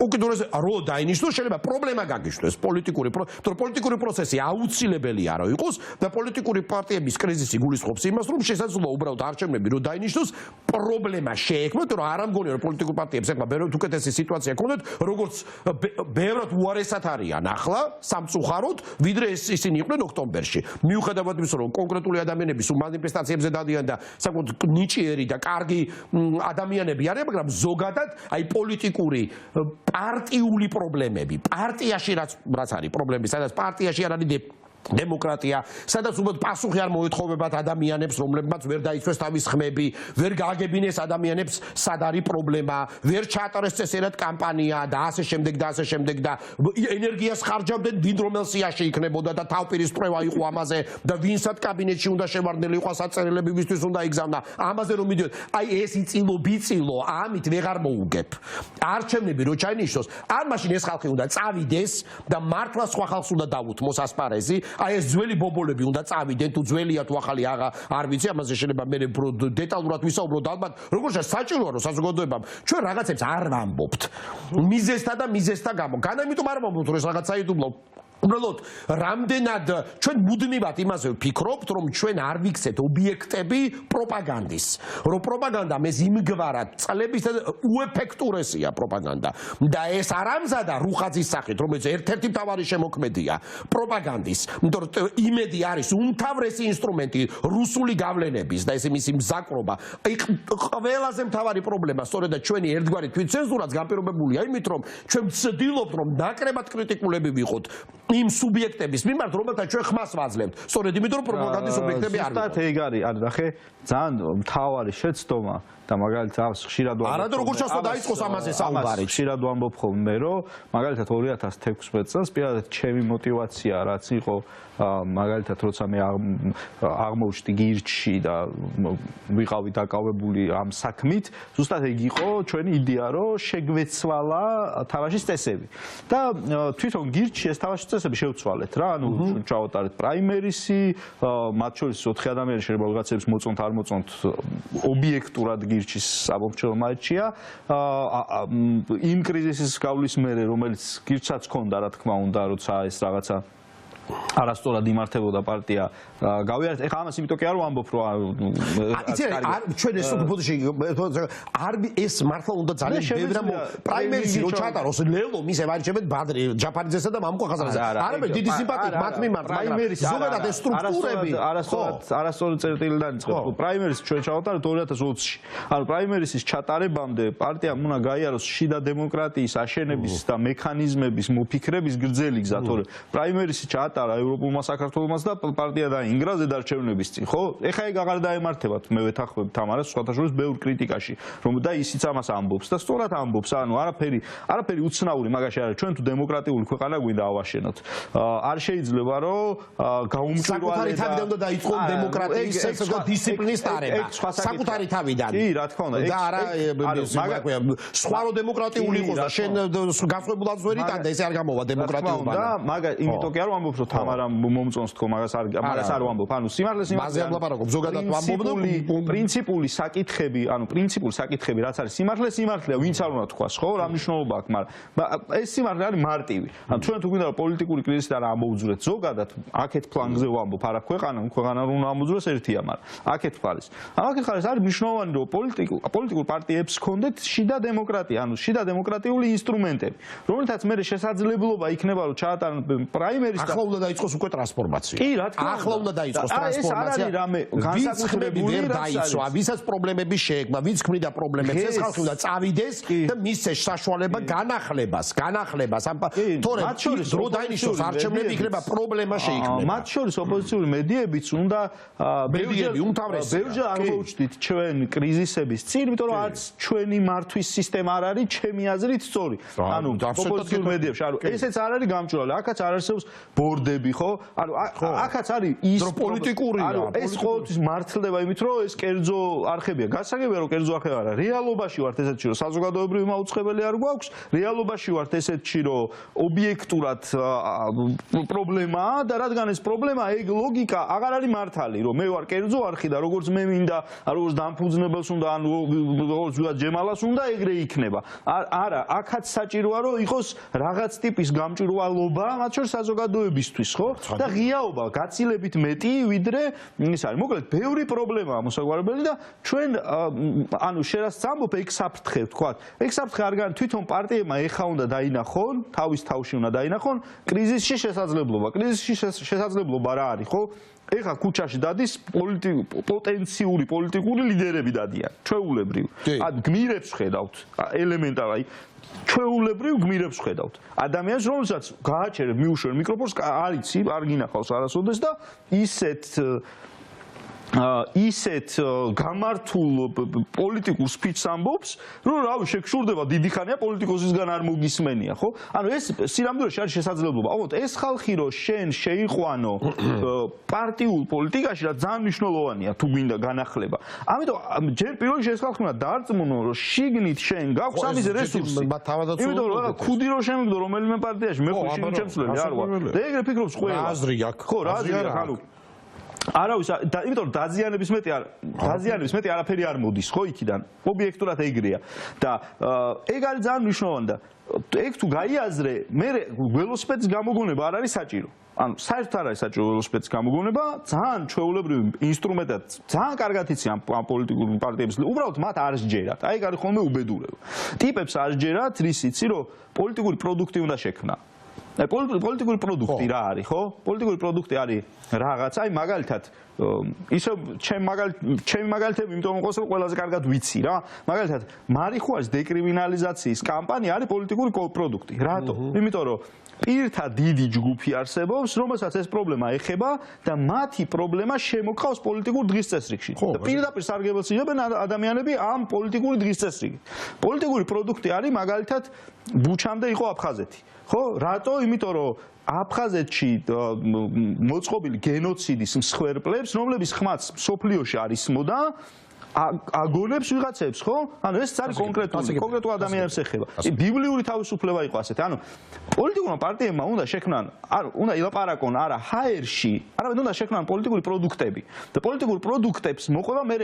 უკიდურეს რო დაინიშნოს შეიძლება პრობლემა გაგიშვეს პოლიტიკური პროცესი აუცილებელია რომ იყოს და პოლიტიკური პარტიების კრიზისი გულისხმობს იმას რომ შესაძლოა უბრალოდ არჩევნები რო დაინიშნოს პრობლემა შეექმნათ რომ არ ამგონია რომ პოლიტიკურ პარტიებს ეხლა ბევრად უკეთესი სიტუაცია ქონდათ როგორც ბევრად უარესად არიან ახლა სამწუხაროდ ვიდრე ისინი იყვნენ ოქტომბერში მიუხედავად იმისა რომ კონკრეტული ადამიანები სულ მანიფესტაციებზე დადიან და საკუთარ ნიჭიერი და კარგი ადამიანები არიან მაგრამ ზოგადად აი პოლიტიკური პარტიული პრობლემები პარტიაში რაც არის პრობლემები სადაც პარტიაში არ არის დემოკრატია, სადაც უბრალოდ პასუხი არ მოეთხოვებათ ადამიანებს, რომლებმაც ვერ დაიცვეს თავის ხმები, ვერ გააგებინეს ადამიანებს, სად არის პრობლემა, ვერ ჩაატარეს წესერად კამპანია და ასე შემდეგ და ენერგიას ხარჯავდნენ ვინ რომელ სიაში იქნებოდა და თავპირის წვევა იყო ამაზე და ვინსად კაბინეტში უნდა შევარდნილი იყო საწერილები ვისთვის უნდა იგზავნა, ამაზე რომ მიდიოდ, აი ეს იწილო, ამით ვეღარ მოუგებ. არჩევნები რო ჩაინიშნოს, არ მაშინ ეს ხალხი უნდა წავიდეს და მართლა სხვა ხალხს უნდა დაუთმოს ასპარეზი. აი ეს ძველი ბობოლები უნდა წავიდნენ თუ ძველია თუ ახალი არ ვიცი ამაზე შეიძლება მე დეტალურად ვისაუბროთ ალბათ როგორც საჭიროა რომ საზოგადოებამ ჩვენ რაღაცებს არ ვამბობთ მიზესთა გამო განამიტომ არ ვამბობთ რომ ეს რაღაც საიდუმლო უბრალოდ რამდენად ჩვენ მუდმივად იმაზე ვფიქრობთ რომ ჩვენ არ ვიქცეთ ობიექტები პროპაგანდის რომ პროპაგანდა ეს იმგვარად წლების უეფექტურესია პროპაგანდა და ეს არ ამზადა რუხაძის სახით რომელიც ერთ-ერთი მთავარი შემოქმედია პროპაგანდის იმიტომ რომ იმედი არის უმთავრესი ინსტრუმენტი რუსული გავლენების და ესე მისი მზაკრობა ყველაზე მთავარი პრობლემა სწორედაც ჩვენი ერთგვარი თვითცენზურაც განპირობებულია იმით რომ ჩვენ ვცდილობთ რომ ნაკლებად კრიტიკულები ვიყოთ იმ სუბიექტების მიმართ, რომელთა ჩვენ ხმას ვაძლევთ. სწორედ იმიტომ რომ პროპაგანდის ობიექტები არ ზუსტად ეგ არის, ანუ ნახე, ძალიან მთავარი შეცდომა და მაგალითად ამას ხშირად ვამბობ. არა, როგორ ჩასვა დაიწყოს ამაზე საუბარი. ხშირად ვამბობ ხოლმე, რომ მაგალითად 2016 წელს პირადად ჩემი мотиваცია რაც იყო მაგალითად როცა მე აღმოჩნდი გირჩში და ვიყავი დაკავებული ამ საქმით, ზუსტად ეგ იყო ჩვენი იდეა, რომ შეგვეცვალა თამაშის წესები. და თვითონ გირჩში ეს თამაშის წესები შევცვალეთ რა, ანუ ჩავატარეთ პრაიმერისი, მათ შორის 4 ადამიანი შეიძლება რაღაცებს მოწონთ, არ მოწონთ, ობიექტურად გირჩის საბომჭრელო მატჩია. იმ კრიზისის გავლის მერე, რომელიც გირჩსაც ჰქონდა, რა თქმა უნდა, როცა ეს რაღაცა არასწორად იმართებოდა პარტია გავიარეთ. ეხლა ამას იმიტომ კი არ ვამბობ, რომ ჩვენ ეს უბრალოდ არ ეს მართლა უნდა ძალიან ბევრი რამ პრაიმერისი რო ჩატაროს ლელო მისე ვარჩებეთ ბადრი ჯაფარიძესა და მამუკა ხაზარაძე. არამედ დიდი სიმპათიით მათ მიმართ, მაგრამ ზოგადად ეს სტრუქტურები არასწორი წერტილიდან იწყება. პრაიმერისი ჩვენ ჩავატარეთ 2020-ში. ანუ პრაიმერისის ჩატარებამდე პარტიამ უნდა გაიაროს შიდა დემოკრატიის აშენების და მექანიზმების მოფიქრების გრძელი გზა, თორე პრაიმერისი ჩაატარა ევროპულმა საქართველოს და პარტია დაინგრა ზედარჩევნების წინ, ხო? ეხა ეგ აღარ დაემართებათ, მე ვეთანხმებ თამარას სხვათა შორის ბევრ კრიტიკაში, რომ და ისიც ამას ამბობს და სწორად ამბობს, ანუ არაფერი უცნაური მაგაში არ არის, ჩვენ თუ დემოკრატიული ქვეყანა გვინდა ავაშენოთ. არ შეიძლება რომ გაუმჭვირვალე და საკუთარი თავიდან უნდა დაიწყონ დემოკრატიის დისციპლინის ტარება. საკუთარი თავიდან. კი, რა თქმა უნდა. და არა სხვა რო დემოკრატიული იყოს და შენ გასწრებულად ვერ იტანდა, ესე არ გამოვა დემოკრატიულობა. და მაგა იმიტომ კი არ ვამბობ, რომ თამარამ მომწონს თქო, მაგას არ ვამბობ. ანუ სიმართლეს მასზე ვლაპარაკობ, ზოგადად ვამბობ და პრინციპული საკითხები, რაც არის სიმართლეა, ვინც არ უნდა თქვას, ხო? რა მნიშვნელობა აქვს, მაგრამ ეს სიმართლე არის მარტივი. ანუ ჩვენ თუ გვინდა რომ პოლიტიკური კრიზისიდან ამოუძვრეთ ზოგადად, აქეთ ფლანგზე ვამბობ, არა ქვეყანა რომ უნდა ამოუძვრეს ერთია, მაგრამ აქეთ მხარეს. აქეთ მხარეს არის მნიშვნელოვანი რომ პოლიტიკურ პარტიებს ჰქონდეთ შიდა დემოკრატია, ანუ შიდა დემოკრატიული ინსტრუმენტები, რომელთაც მე შესაძლებლობა იქნება რომ ჩაატარონ პრაიმერის ახლა უნდა დაიწყოს უკვე ტრანსფორმაცია. კი, რა თქმა უნდა. ახლა უნდა დაიწყოს ტრანსფორმაცია. ეს არ არის რამე განსაკუთრებული ვერ დაიცვა, ვისაც პრობლემები შეექმნა, ვინც ქმნიდა პრობლემებს, ეს ხალხი უნდა წავიდეს და მისცეს საშუალება განახლებას. თორე დრო დაინიშნოს არჩევნები იქნება პრობლემა შეიქმნება. მათ შორის ოპოზიციური მედიებიც უნდა ბევრჯერ აღმოუჩნდით ჩვენ კრიზისების წინ, იმიტომ რომ არც ჩვენი მართვის სისტემა არ არის ჩემი აზრით სწორი. ანუ ოპოზიციურ მედიებში, ანუ ესეც არ არის გამჭვირვალე, აქაც არ არსებობს ბორდები, ხო? ანუ აქაც არის ის პოლიტიკურია. ეს ყოველთვის მართლდება იმით, რომ ეს კერძო არხებია. გასაგებია, რომ კერძო არხები არა. რეალობაში ვართ ესეთში, რომ საზოგადოებრივი მაუწყებელი არ გვაქვს. რეალობაში ვართ ესეთში, რომ ობიექტურად პრობლემაა და რადგან ეს პრობლემაა, ეგ ლოგიკა აღარ არის მართალი, რომ მე ვარ კერძო არხი და როგორც მე მინდა, როგორც დამფუძნებელს უნდა, ან როგორც ვიღაც ჯემალას უნდა, ეგრე იქნება. არა, აქაც საჭიროა, რომ იყოს რაღაც ტიპის გამჭვირვალობა, მათ შორის საზოგადოებისთვის, ხო? და ღიაობა გაცილებით მეტი, ვიდრე ის არის. მოკლედ, ბევრი პრობლემაა მოსაგვარებელი და ჩვენ ანუ შენ რაც ამბობ, ეგ საფრთხე ვთქვათ. ეგ საფრთხე არ განა თვითონ პარტიებმა ეხა უნდა დაინახონ, თავის თავში უნდა დაინახონ კრიზისში შესაძლებლობა. კრიზისში შესაძლებლობა რა არის, ხო? ეხა ქუჩაში დადის პოტენციური პოლიტიკური ლიდერები დადიან, ჩვეულებრივ. გმირებს ხედავთ, ელემენტარულად ჩვეულებრივ გმირებს ხედავთ. ადამიანს რომელსაც გააჩერებ მიუშვერ მიკროფონს, არ იცი, არ გინახავს არასოდეს და ისეთ გამართულ პოლიტიკურ სპიჩს ამბობს, რომ რავი, შეგშურდება დიდი ხანია პოლიტიკოსისგან არ მოგისმენია, ხო? ანუ ეს სინამდვილეში არის შესაძლებლობა. ალბათ ეს ხალხი რომ შენ შეიყვანო პარტიულ პოლიტიკაში, რა ძალიან მნიშვნელოვანია თუ გინდა განახლება. ამიტომ ჯერ პირველ რიგში ეს ხალხი უნდა დაარწმუნო, რომ შიგნით შენ გაქვს ამის რესურსი. იმიტომ რომ ქუდი რომ შემიგდო რომელიმე პარტიაში, მე ხო შიგნით შემცვლელი არ ვარ. და ეგრე ფიქრობს ყველა. რა აზრი აქვს? ხო, რა აზრი აქვს? ანუ არავის იმიტომ რომ დაზიანების მეტი არაფერი არ მოდის ხო იქიდან ობიექტურად ეგრეა და ეგ არის ძალიან მნიშვნელოვანი და ეგ თუ გაიაზრე მე ველოსიპედის გამოგონება არ არის საჭირო ანუ საერთოდ არ არის საჭირო ველოსიპედის გამოგონება ძალიან ჩვეულებრივი ინსტრუმენტად ძალიან კარგად იცი ამ პოლიტიკური პარტიების უბრალოდ მათ არ სჯერათ აი ეგ არის ხოლმე უბედურება ტიპებს არ სჯერათ რის იცი რომ პოლიტიკური პროდუქტი უნდა შექმნა პოლიტიკური პროდუქტი რა არის, ხო? პოლიტიკური პროდუქტი არის რაღაც, აი მაგალითად ისე ჩემი მაგალითები იმიტომ მოყავს რომ ყველაზე კარგად ვიცი რა. მაგალითად, მარიხუანის დეკრიმინალიზაციის კამპანია არის პოლიტიკური პროდუქტი. რატო? იმიტომ რომ პირთა დიდი ჯგუფი არსებობს, რომელსაც ეს პრობლემა ეხება და მათი პრობლემა შემოგყავს პოლიტიკურ დღის წესრიგში. და პირდაპირ სარგებელს იღებენ ადამიანები ამ პოლიტიკური დღის წესრიგით. პოლიტიკური პროდუქტი არის მაგალითად ბუჩამდე იყო აფხაზეთი. ხო? რატო? იმიტომ რომ აფხაზეთში მოწყობილი გენოციდის მსხვერპლებს, რომლების ხმაც სოფლიოში არ ისმოდა, აგონებს ვიღაცებს, ხო? ანუ ეს არის კონკრეტულ ადამიანებს ეხება. ბიბლიური თავისუფლება იყო ასეთი. ანუ პოლიტიკურმა პარტიებმა უნდა შექმნან, უნდა ილაპარაკონ არა ჰაერში, არამედ უნდა შექმნან პოლიტიკური პროდუქტები. და პოლიტიკურ პროდუქტებს მოყვება მე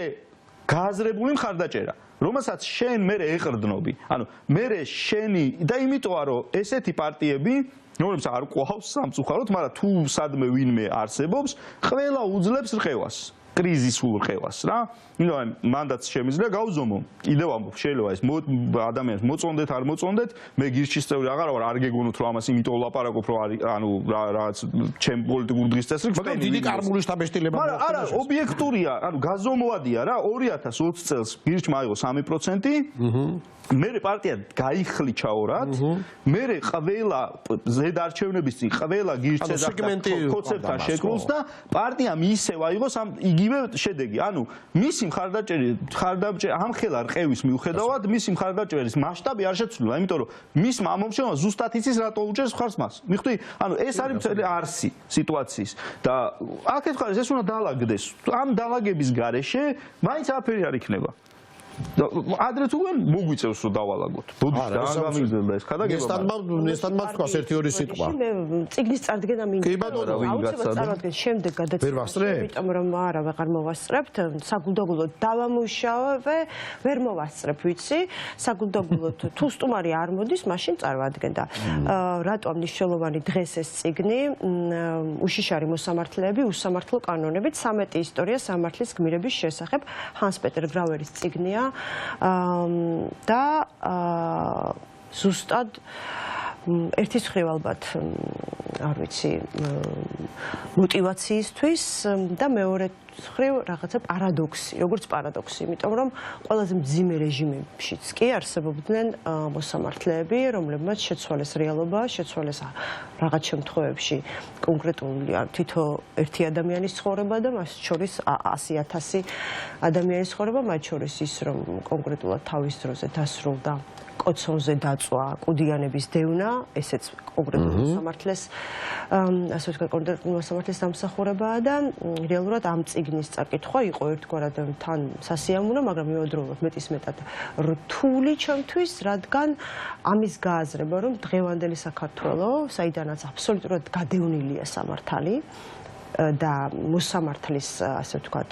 გააზრებული მხარდაჭერა, რომელსაც შენ მე ეყრდნობი. ანუ მე შენი და იმიტოა რომ ესეთი პარტიები რომლებსაც არ ყავს სამწუხაროდ, მაგრამ თუ სადმე ვინმე არსებობს, ყველა უძლებს რყევას. კრიზისულ რყევას რა. იმიტომ მანდატს შემიძლია გავზომო. კიდევ ამბობ, შეიძლება ეს ადამიანს მოწონდეთ, არ მოწონდეთ, მე გირჩის წევრი აღარ ვარ, არ გეგონოთ რომ ამას იმიტომ ვლაპარაკობ, რომ არის ანუ რაღაც ჩემ პოლიტიკურ დღის წესრიგს. მაგრამ დიდი კარგული შტაბეშტილება მოხდა. არა, ობიექტურია, ანუ გაზომვადია რა, 2020 წელს გირჩმა აიღო 3%. მერე პარტია გაიხლიჩა ორად, მერე ყველა ზედარჩევნების წინ ყველა გირჩეს კონცეპტთან შეკრულს და პარტიამ ისევ აიღო იგივე შედეგი. ანუ მისი მხარდაჭერი ამხელა რყევის მიუხედავად, მისი მხარდაჭერის მასშტაბი არ შეცვლილა, იმიტომ რომ მის მომჩენმა ზუსტად იცის რატო უჭერს მხარს მას. მიხვდი? ანუ ეს არის მთელი არსი სიტუაციის და აქეთ ხარ ეს უნდა დაალაგდეს. ამ დაალაგების გარეშე მაინც არაფერი არ იქნება. ადრე თუ გან მოგვიწევს რომ დავალაგოთ. ბოდიშ დააგამიგზელდა ეს ქადაგება. ნესტანმა თქვა ერთი ორი სიტყვა. მე წიგნის წარდგენა მინდა. კი ბატონო, აუცილებლად წარადგენ შემდეგ გადაცემა. იმიტომ რომ არა ვეღარ მოვასწრებთ, საგულდაგულოდ დავამუშავე, ვერ მოვასწრებ, ვიცი. საგულდაგულოდ თუ სტუმარი არ მოდის, მაშინ წარვადგენ და რატომ მნიშვნელოვანი დღეს ეს წიგნი, უშიშარი მოსამართლეები, უსამართლო კანონებით, 13 ისტორია სამართლის გმირების შესახებ, ჰანს პეტერ გრავერის წიგნია. და ზუსტად ერთის მხრივ ალბათ არ ვიცი мотиваციისთვის და მეორე მხრივ რაღაცა პარადოქსი, როგორც პარადოქსი, იმიტომ რომ ყველაზე მძიმე რეჟიმებშიც კი არსებობდნენ მოსამართლეები, რომლებმაც შეცვალეს რეალობა, შეცვალეს რაღაც შემთხვევებში კონკრეტული თითო ერთი ადამიანის ცხოვრება და მას შორის 100,000 ადამიანის ცხოვრება, მათ შორის ის რომ კონკრეტულად თავის დროზე დასრულდა კოცონზე დაწვა, კუდიანების დევნა, ესეც კონკრეტულ მოსამართლეს, ასე ვთქვათ, კონკრეტულ მოსამართლეს დამსახურებაა და რეალურად ამ წიგნის წაკითხვა იყო ერთგვარად თან სასიამოვნო, მაგრამ იმავდროულად მეტისმეტად რთული ჩემთვის, რადგან ამის გააზრება, რომ დღევანდელი საქართველო, საიდანაც აბსოლუტურად გადევნილია სამართალი, და მოსამართლის, ასე ვთქვათ,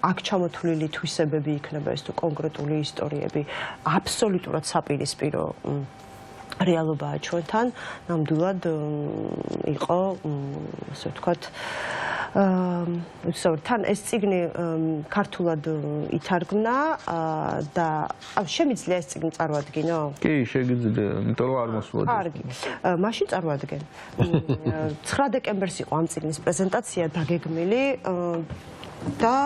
აქ ჩამოთვლილი თვისებები იქნება ეს თუ კონკრეტული ისტორიები, აბსოლუტურად საპირისპირო რეალობაა ჩვენთან, ნამდვილად იყო, ასე ვთქვათ, თან ეს წიგნი ქართულად ითარგმნა და შემიძლია ეს წიგნი წარმოადგინო? კი, შეგიძლია, იმიტომ რომ არ მოსულა. კარგი. მაშინ წარმოადგენ. 9 დეკემბერს იყო ამ წიგნის პრეზენტაცია დაგეგმილი და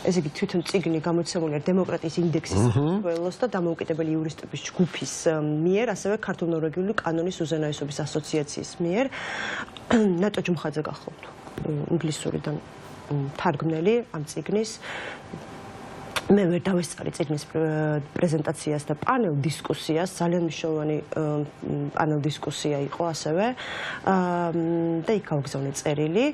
ესე იგი თვითონ წიგნი გამოცემულია დემოკრატიის ინდექსის მკვლელოს და დამოუკიდებელი იურისტების ჯგუფის მიერ, ასევე ქართულ-ნორვეგიული კანონის უზენაესობის ასოციაციის მიერ. ნატო ჯუმხაძე გახლავთ ინგლისურიდან თარგმნელი ამ წიგნის. მე ვერ დავესწარი წიგნის პრეზენტაციას და პანელ დისკუსიას, ძალიან მნიშვნელოვანი პანელ დისკუსია იყო ასევე და იქ გავგზავნე წერილი.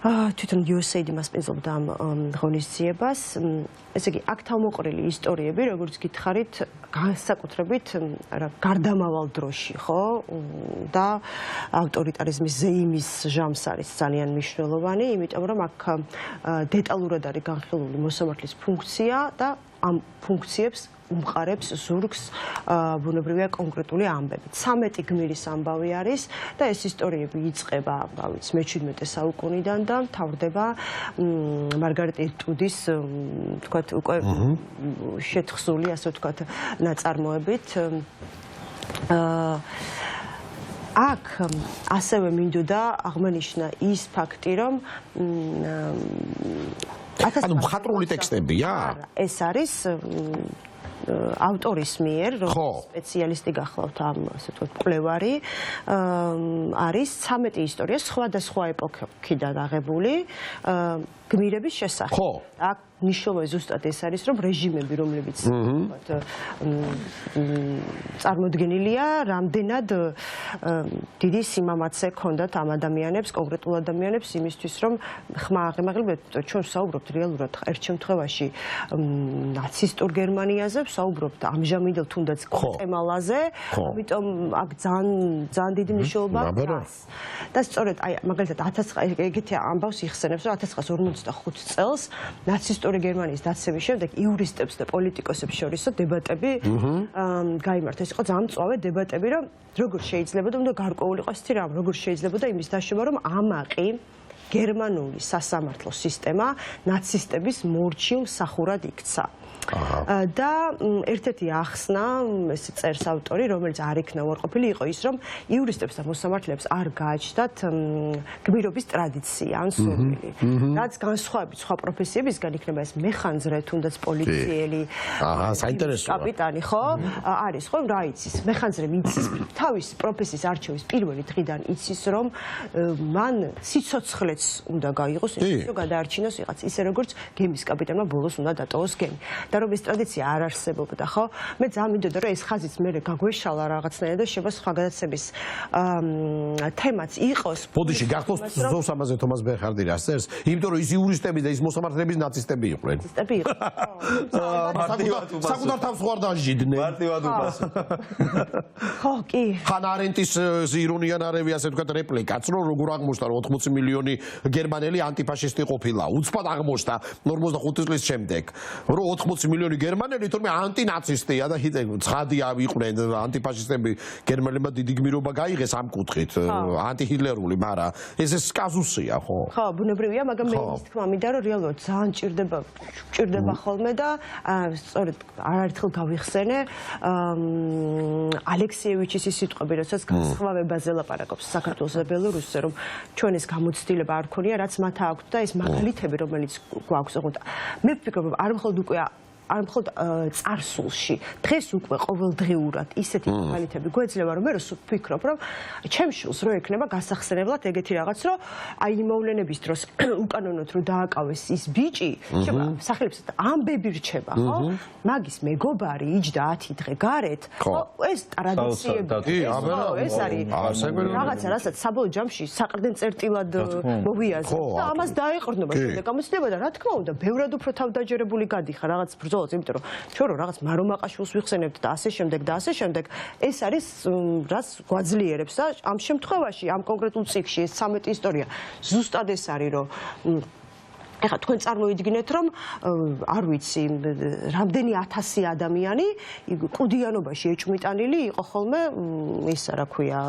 თვითონ USAID მასპინძლობდა ამ ღონისძიებას. ესე იგი, აქ თავმოყრილი ისტორიები, როგორც გითხარით, განსაკუთრებით გარდამავალ დროში, ხო? და ავტორიტარიზმის ზეიმის ჟამს არის ძალიან მნიშვნელოვანი, იმიტომ რომ აქ დეტალურად არის განხილული მოსამართლის ფუნქცია და ამ ფუნქციებს უმყარებს ზურგს ბუნებრივია კონკრეტული ამბები. 13 გმირის ამბავი არის და ეს ისტორიები იწყება, რა ვიცი, მე-17 საუკუნიდან და მთავრდება მარგარეტ ეტუდის, თქვათ, უკვე შეთხზული, ასე ვთქვათ, ნაწარმოებით. აქ ასევე მინდოდა აღმენიშნა ის ფაქტი, რომ ანუ მხატვრული ტექსტებია? ეს არის ავტორის მიერ, რომელიც სპეციალისტი გახლავთ ამ, ასე ვთქვათ, მკვლევარი, არის 13 ისტორია სხვადასხვა ეპოქიდან აღებული გმირების შესახებ. აქ მნიშვნელოვანი ზუსტად ეს არის, რომ რეჟიმები, რომლებიც წარმოდგენილია, რამდენად დიდი სიმამაცე ჰქონდათ ამ ადამიანებს, კონკრეტულ ადამიანებს იმისთვის, რომ ხმა აღემაღლებათ, ჩვენ ვსაუბრობთ რეალურად ერთ შემთხვევაში ნაცისტურ გერმანიაზე, ვსაუბრობთ ამჟამინდელ თუნდაც გვატემალაზე, ამიტომ აქ ძალიან დიდი მნიშვნელობა აქვს. და სწორედ აი მაგალითად 1900 ეგეთი ამბავს იხსენებს, რომ 1945 წელს ნაცისტური გერმანიის დაცემის შემდეგ იურისტებს და პოლიტიკოსებს შორისო დებატები გაიმართა. ეს იყო ძალიან მწვავე დებატები, რომ როგორ შეიძლება და უნდა გარკვეული იყოს თი რამ, როგორ შეიძლება და იმის დაშოვა, რომ ამაყი გერმანული სასამართლო სისტემა ნაცისტების მორჩილ მსახურად იქცა. და ერთ-ერთი ახსნა, ეს წერს ავტორი, რომელიც არ იქნა უარყოფილი, იყო ის, რომ იურისტებს და მოსამართლეებს არ გააჩნდათ გმირობის ტრადიცია ან სურვილი. რაც განსხვავებით სხვა პროფესიებისგან იქნება ეს მეხანძრე, თუნდაც პოლიციელი, საინტერესოა. კაპიტანი, ხო? არის, ხო, რა იცის? მეხანძრე იცის თავის პროფესიის არჩევის პირველი დღიდან იცის, რომ მან სიცოცხლეც უნდა გაიღოს, რომ გადაარჩინოს ვიღაც, ისე როგორც გემის კაპიტანმა ბოლოს უნდა დატოვოს გემი. და რომ ეს ტრადიცია არ არსებობდა, ხო? მე ძალიან მინდოდა რომ ეს ხაზიც მე გაგვეშალა რაღაცნაირად და შეიძლება სხვა გადაცემის თემაც იყოს. ბოდიში გახსოვს ზოს ამაზე თომას ბეხარდი რა წერს? იმიტომ რომ ის იურისტები და ის მოსამართლეების ნაცისტები იყვნენ. ნაცისტები იყვნენ. საკუთარ თავს ხوار დაჟიდნენ. მარტივად უპასო. ხო, კი. ხან არენტის ირონიანარევი ასე ვთქვათ რეპლიკაც რომ როგორ აღმოჩნდა რომ 80 მილიონი გერმანელი ანტიფაშისტი ყოფილა. უცბად აღმოჩნდა 45 წლის შემდეგ. რომ 80 მილიონი გერმანელი თორმე ანტინაცისტია და ცხადია იყვნენ ანტიფაშისტები გერმანელებმა დიდი გმირობა გაიღეს ამ კუთხით ანტიჰიტლერული, მაგრამ ეს კაზუსია, ხო? ხო, ბუნებრივია, მაგრამ მე ის თქმა მინდა რომ რეალურად ძალიან ჭირდება ხოლმე და სწორედ არაერთხელ გავიხსენე ალექსიევიჩის ის სიტყვები, როდესაც განსხვავებაზე ლაპარაკობს საქართველოსა და ბელორუსზე, რომ ჩვენ ეს გამოცდილება არ ქონია, რაც მათ აქვთ და ეს მაგალითები, რომელიც გვაქვს, ოღონდ მე ვფიქრობ, არ მხოლოდ უკვე არ მხოლოდ წარსულში, დღეს უკვე ყოველდღიურად ისეთი მაგალითები გვეძლება, რომ მე ვფიქრობ, რომ ჩემ შვილს რო ექნება გასახსენებლად ეგეთი რაღაც, რომ აი იმ მოვლენების დროს უკანონოდ რო დააკავეს ის ბიჭი, სახელებს ამბები რჩება, ხო? მაგის მეგობარი იჯდა 10 დღე გარეთ, ხო? ეს ტრადიციები, ეს არის რაღაცა, რასაც საბოლოო ჯამში საყრდენ წერტილად მოვიაზრებ და ამას დაეყრდნობა შემდეგ გამოცდილება და რა თქმა უნდა, ბევრად უფრო თავდაჯერებული გადიხარ რაღაც იმიტომ რომ ჩვენ რო რაღაც მარომაყაშვილს ვიხსენებთ და ასე შემდეგ და ასე შემდეგ, ეს არის რაც გვაძლიერებს და ამ შემთხვევაში ამ კონკრეტულ ციკლში ეს 13 ისტორია ზუსტად ეს არის რომ ეხლა თქვენ წარმოიდგინეთ რომ არ ვიცი რამდენი 1000 ადამიანი კუდიანობაში ეჭვმიტანილი იყო ხოლმე ისა რა ქვია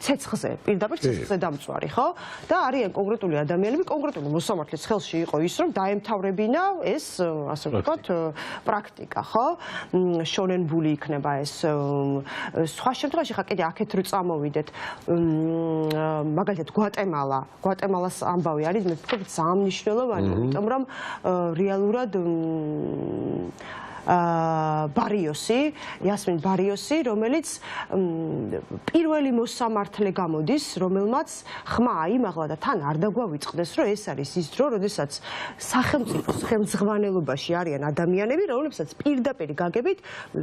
ცეცხლზე პირდაპირ ცეცხლზე დამწვარი ხო და არიან კონკრეტული ადამიანები კონკრეტული მოსამართლის ხელში იყო ის რომ დაემთავრებინა ეს ასე ვთქვათ პრაქტიკა ხო შონენბული იქნება ეს სხვა შემთხვევაში ხა კიდე აქეთ რო წამოვიდეთ მაგალითად გვატემალას ამბავი არის მე ვფიქრობ ძალიან მნიშვნელოვანი იმიტომ რომ რეალურად იასმინ ბარიოსი, რომელიც პირველი მოსამართლე გამოდის, რომელმაც ხმა აიმაღლა და თან არ დაგვავიწყდეს, რომ ეს არის ის დრო, როდესაც სახელმწიფოს ხელმძღვანელობაში არიან ადამიანები, რომლებსაც პირდაპირ გაგებით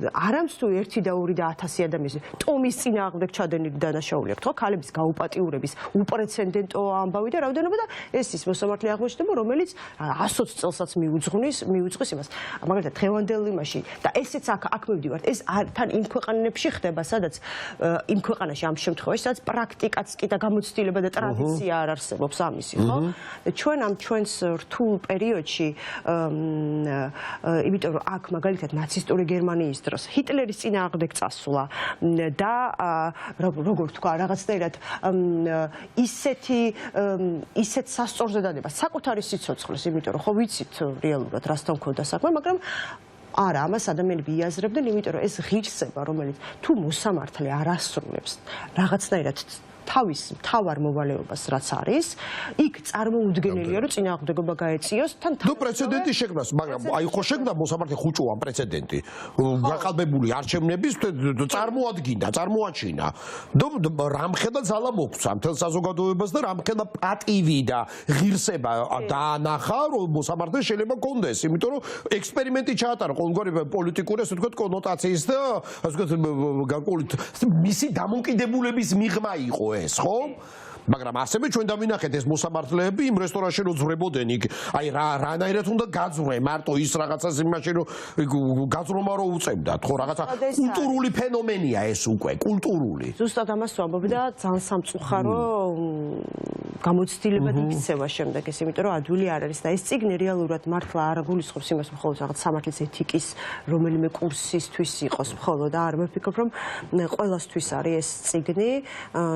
არამც თუ 1 და 2 და 1000 ადამიანი ტომის წინააღმდეგ ჩადენილი დანაშაული აქვს, ხო, ქალების გაუპატიურების უპრეცედენტო ამბავი და რაოდენობა და ეს ის მოსამართლე აღმოჩნდება, რომელიც 120 წელსაც მიუძღვის იმას. მაგალითად, დღევანდელი და ესეც აქ მივდივართ ეს თან იმ ქვეყანებში ხდება სადაც იმ ქვეყანაში ამ შემთხვევაში სადაც პრაქტიკაც კი და გამოცდილება და ტრადიცია არ არსებობს ამისი ხო ჩვენ ამ ჩვენს რთულ პერიოდში იმიტომ რომ აქ მაგალითად ნაცისტური გერმანიის დროს ჰიტლერის წინააღმდეგ წასვლა და როგორ თქვა რაღაცნაირად ისეთ სასწორზე დადება საკუთარი სიცოცხლეს იმიტომ რომ ხო ვიცით რეალურად რასთან მქონდა საქმე მაგრამ არა, ამას ადამიანები იაზრებდნენ, იმიტომ რომ ეს ღირსება, რომელიც თუ მოსამართლე არ ასრულებს რაღაცნაირად თავის მთავარ მოვალეობას რაც არის, იქ წარმოუდგენელია რომ წინააღმდეგობა გაეწიოს თან ნუ პრეცედენტი შექმნას, მაგრამ აი ხო შექმნა მოსამართლე ხუჭოვან პრეცედენტი. გაყალბებული არჩევნების წარმოაჩინა. რამხელა ძალა მოგცა მთელ საზოგადოებას და რამხელა პატივი და ღირსება დაანახა რომ მოსამართლე შეიძლება კონდეს, იმიტომ რომ ექსპერიმენტი ჩაატარა ყოველგვარი პოლიტიკური ასე ვთქვათ კონოტაციის და ასე ვთქვათ მისი დამოკიდებულების მიღმა იყო ეს, ხო? მაგრამ ასევე ჩვენ დავინახეთ ეს მოსამართლეები იმ რესტორანში რო ძვრებოდნენ იქ, აი რანაირად უნდა გაძვრე მარტო ის რაღაცას იმაში რომ გაძრომა რო უწევდათ, ხო, რაღაცა კულტურული ფენომენია ეს უკვე, კულტურული. ზუსტად ამას ვამბობ და ძალიან სამწუხარო გამოცდილებად იქცევა შემდეგ ეს, იმიტომ რომ ადვილი არ არის და ეს წიგნი რეალურად მართლა არ გულისხმობს იმას მხოლოდ რაღაც სამართლის ეთიკის რომელიმე კურსისთვის იყოს მხოლოდ და არ ვფიქრობ რომ ყველასთვის არის ეს წიგნი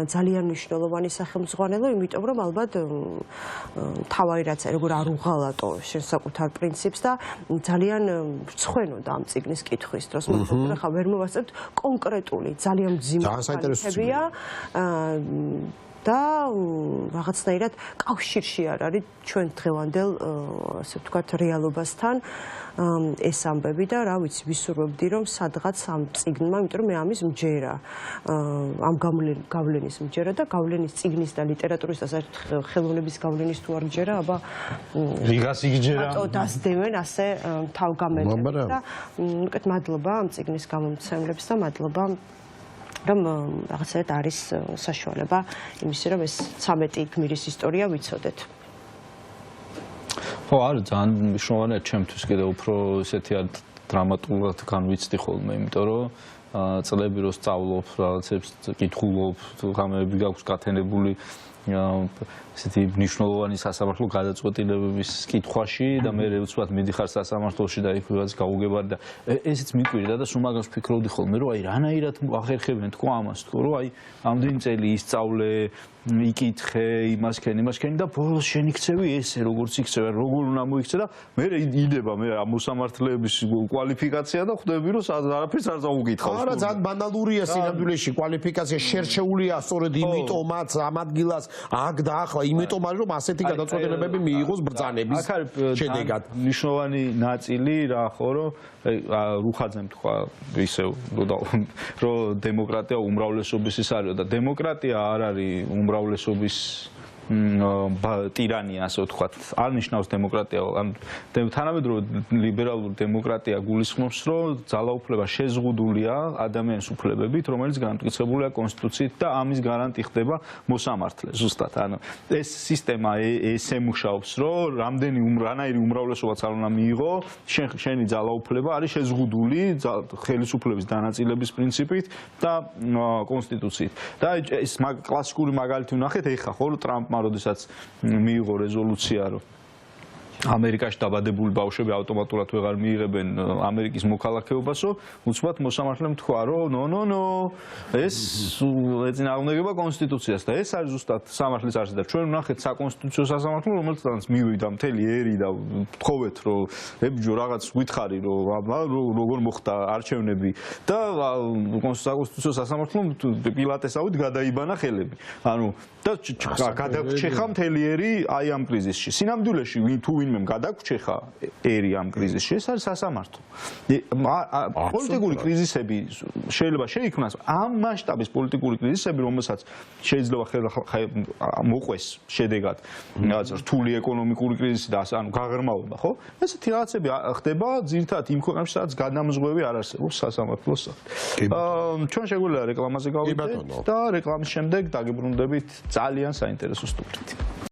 ძალიან მნიშვნელოვანი სახელმძღვანელო, იმიტომ რომ ალბათ თავი რაც როგორ არ უღალატო შენ საკუთარ პრინციპს და ძალიან რცხვენოდა ამ წიგნის კითხვის დროს. მაგრამ ახლა ვერ მოვასწრებთ კონკრეტული ძალიან მძიმე ფაქტებია და რაღაცნაირად კავშირში არ არის ჩვენ დღევანდელ ასე ვთქვათ რეალობასთან ეს ამბები და რა ვიცი ვისურვებდი რომ სადღაც ამ წიგნმა, იმიტომ რომ მე ამის მჯერა ამ გავლენის მჯერა და გავლენის წიგნის და ლიტერატურის და ხელოვნების გავლენის თუ არ მჯერა, აბა ვიღას იგჯერა. ატო დასდევენ ასე თავგამეთებს და უკეთ მადლობა ამ წიგნის გამომცემლებს და მადლობა რომ რაღაცად არის საშუალება იმისი რომ ეს 13 გმირის ისტორია ვიცოდეთ. ხო, არის ძალიან მნიშვნელოვანია ჩემთვის კიდევ უფრო ესეთი დრამატულად განვიცდი ხოლმე, იმიტომ რომ წლები რო სწავლობ, რაღაცებს კითხულობ, გამერები გაქვს გათენებული ესეთი მნიშვნელოვანი სასამართლო გადაწყვეტილებების კითხვაში და მე უცბად მიდიხარ სასამართლოში და იქ ვიღაც გაუგებარი და ესეც მიკვირდა და სულ მაგას ვფიქრობდი ხოლმე რომ აი რანაირად ახერხებენ თქო ამას თქო რომ აი ამდენი წელი ისწავლე იკითხე იმასქენ და ბოლოს შენ იქცევი ესე როგორც იქცევი როგორ უნდა მოიქცე და მე იდება მე მოსამართლეების კვალიფიკაცია და ხვდები რომ არაფერს არ წაუკითხავს. არა ძალიან ბანალურია სინამდვილეში კვალიფიკაცია შერჩეულია სწორედ იმიტომაც ამ ადგილას აქ და ახლა იმიტომ არის რომ ასეთი გადაწყვეტილებები მიიღოს ბრძანების შედეგად. მნიშვნელოვანი ნაწილი რა ხო რომ რუხაძემ თქვა ისევ რომ დემოკრატია უმრავლესობის ის არის და დემოკრატია არ არის უმრავლესობის ტირანია ასე ვთქვათ. არ ნიშნავს დემოკრატია, ან თანამედროვე ლიბერალური დემოკრატია გულისხმობს, რომ ძალაუფლება შეზღუდულია ადამიანის უფლებებით, რომელიც განმტკიცებულია კონსტიტუციით და ამის გარანტი ხდება მოსამართლე. ზუსტად, ანუ ეს სისტემა ესე მუშაობს, რომ რანაირი უმრავლესობაც არ უნდა მიიღო, შენი ძალაუფლება არის შეზღუდული ხელისუფლების დანაწილების პრინციპით და კონსტიტუციით. და ეს კლასიკური მაგალითი ვნახეთ ეხლა ხო ტრამპ როდესაც მიიღო რეზოლუცია რომ ამერიკაში დაბადებული ბავშვები ავტომატურად ვეღარ მიიღებენ ამერიკის მოქალაქეობასო, უცბად მოსამართლემ თქვა რომ ეს ეწინააღმდეგება კონსტიტუციას და ეს არის ზუსტად სამართლის არსი და ჩვენ ვნახეთ საკონსტიტუციო სასამართლო რომელსაც მივიდა მთელი ერი და თხოვეთ რომ ებჯო რაღაც გითხარი რომ როგორ მოხდა არჩევნები და საკონსტიტუციო სასამართლომ პილატესავით გადაიბანა ხელები. ანუ და გადაგჩეხა მთელი ერი აი ამ კრიზისში. სინამდვილეში თუ ვინმე გადაგჩეხა ერი ამ კრიზისში, ეს არის სასამართლო. პოლიტიკური კრიზისები შეიძლება შეიქმნას ამ მასშტაბის პოლიტიკური კრიზისები, რომელსაც შეიძლება მოყვეს შედეგად რაღაც რთული ეკონომიკური კრიზისი და ანუ გაღრმავება, ხო? ესეთი რაღაცები ხდება ძირითადად იმ ქვეყნებში, სადაც გადამზღვევი არ არსებობს სასამართლოს. ჩვენ შეგვიძლია რეკლამაზე გავიდეთ და რეკლამის შემდეგ დაგიბრუნდებით ძალიან საინტერესო სტუდიით.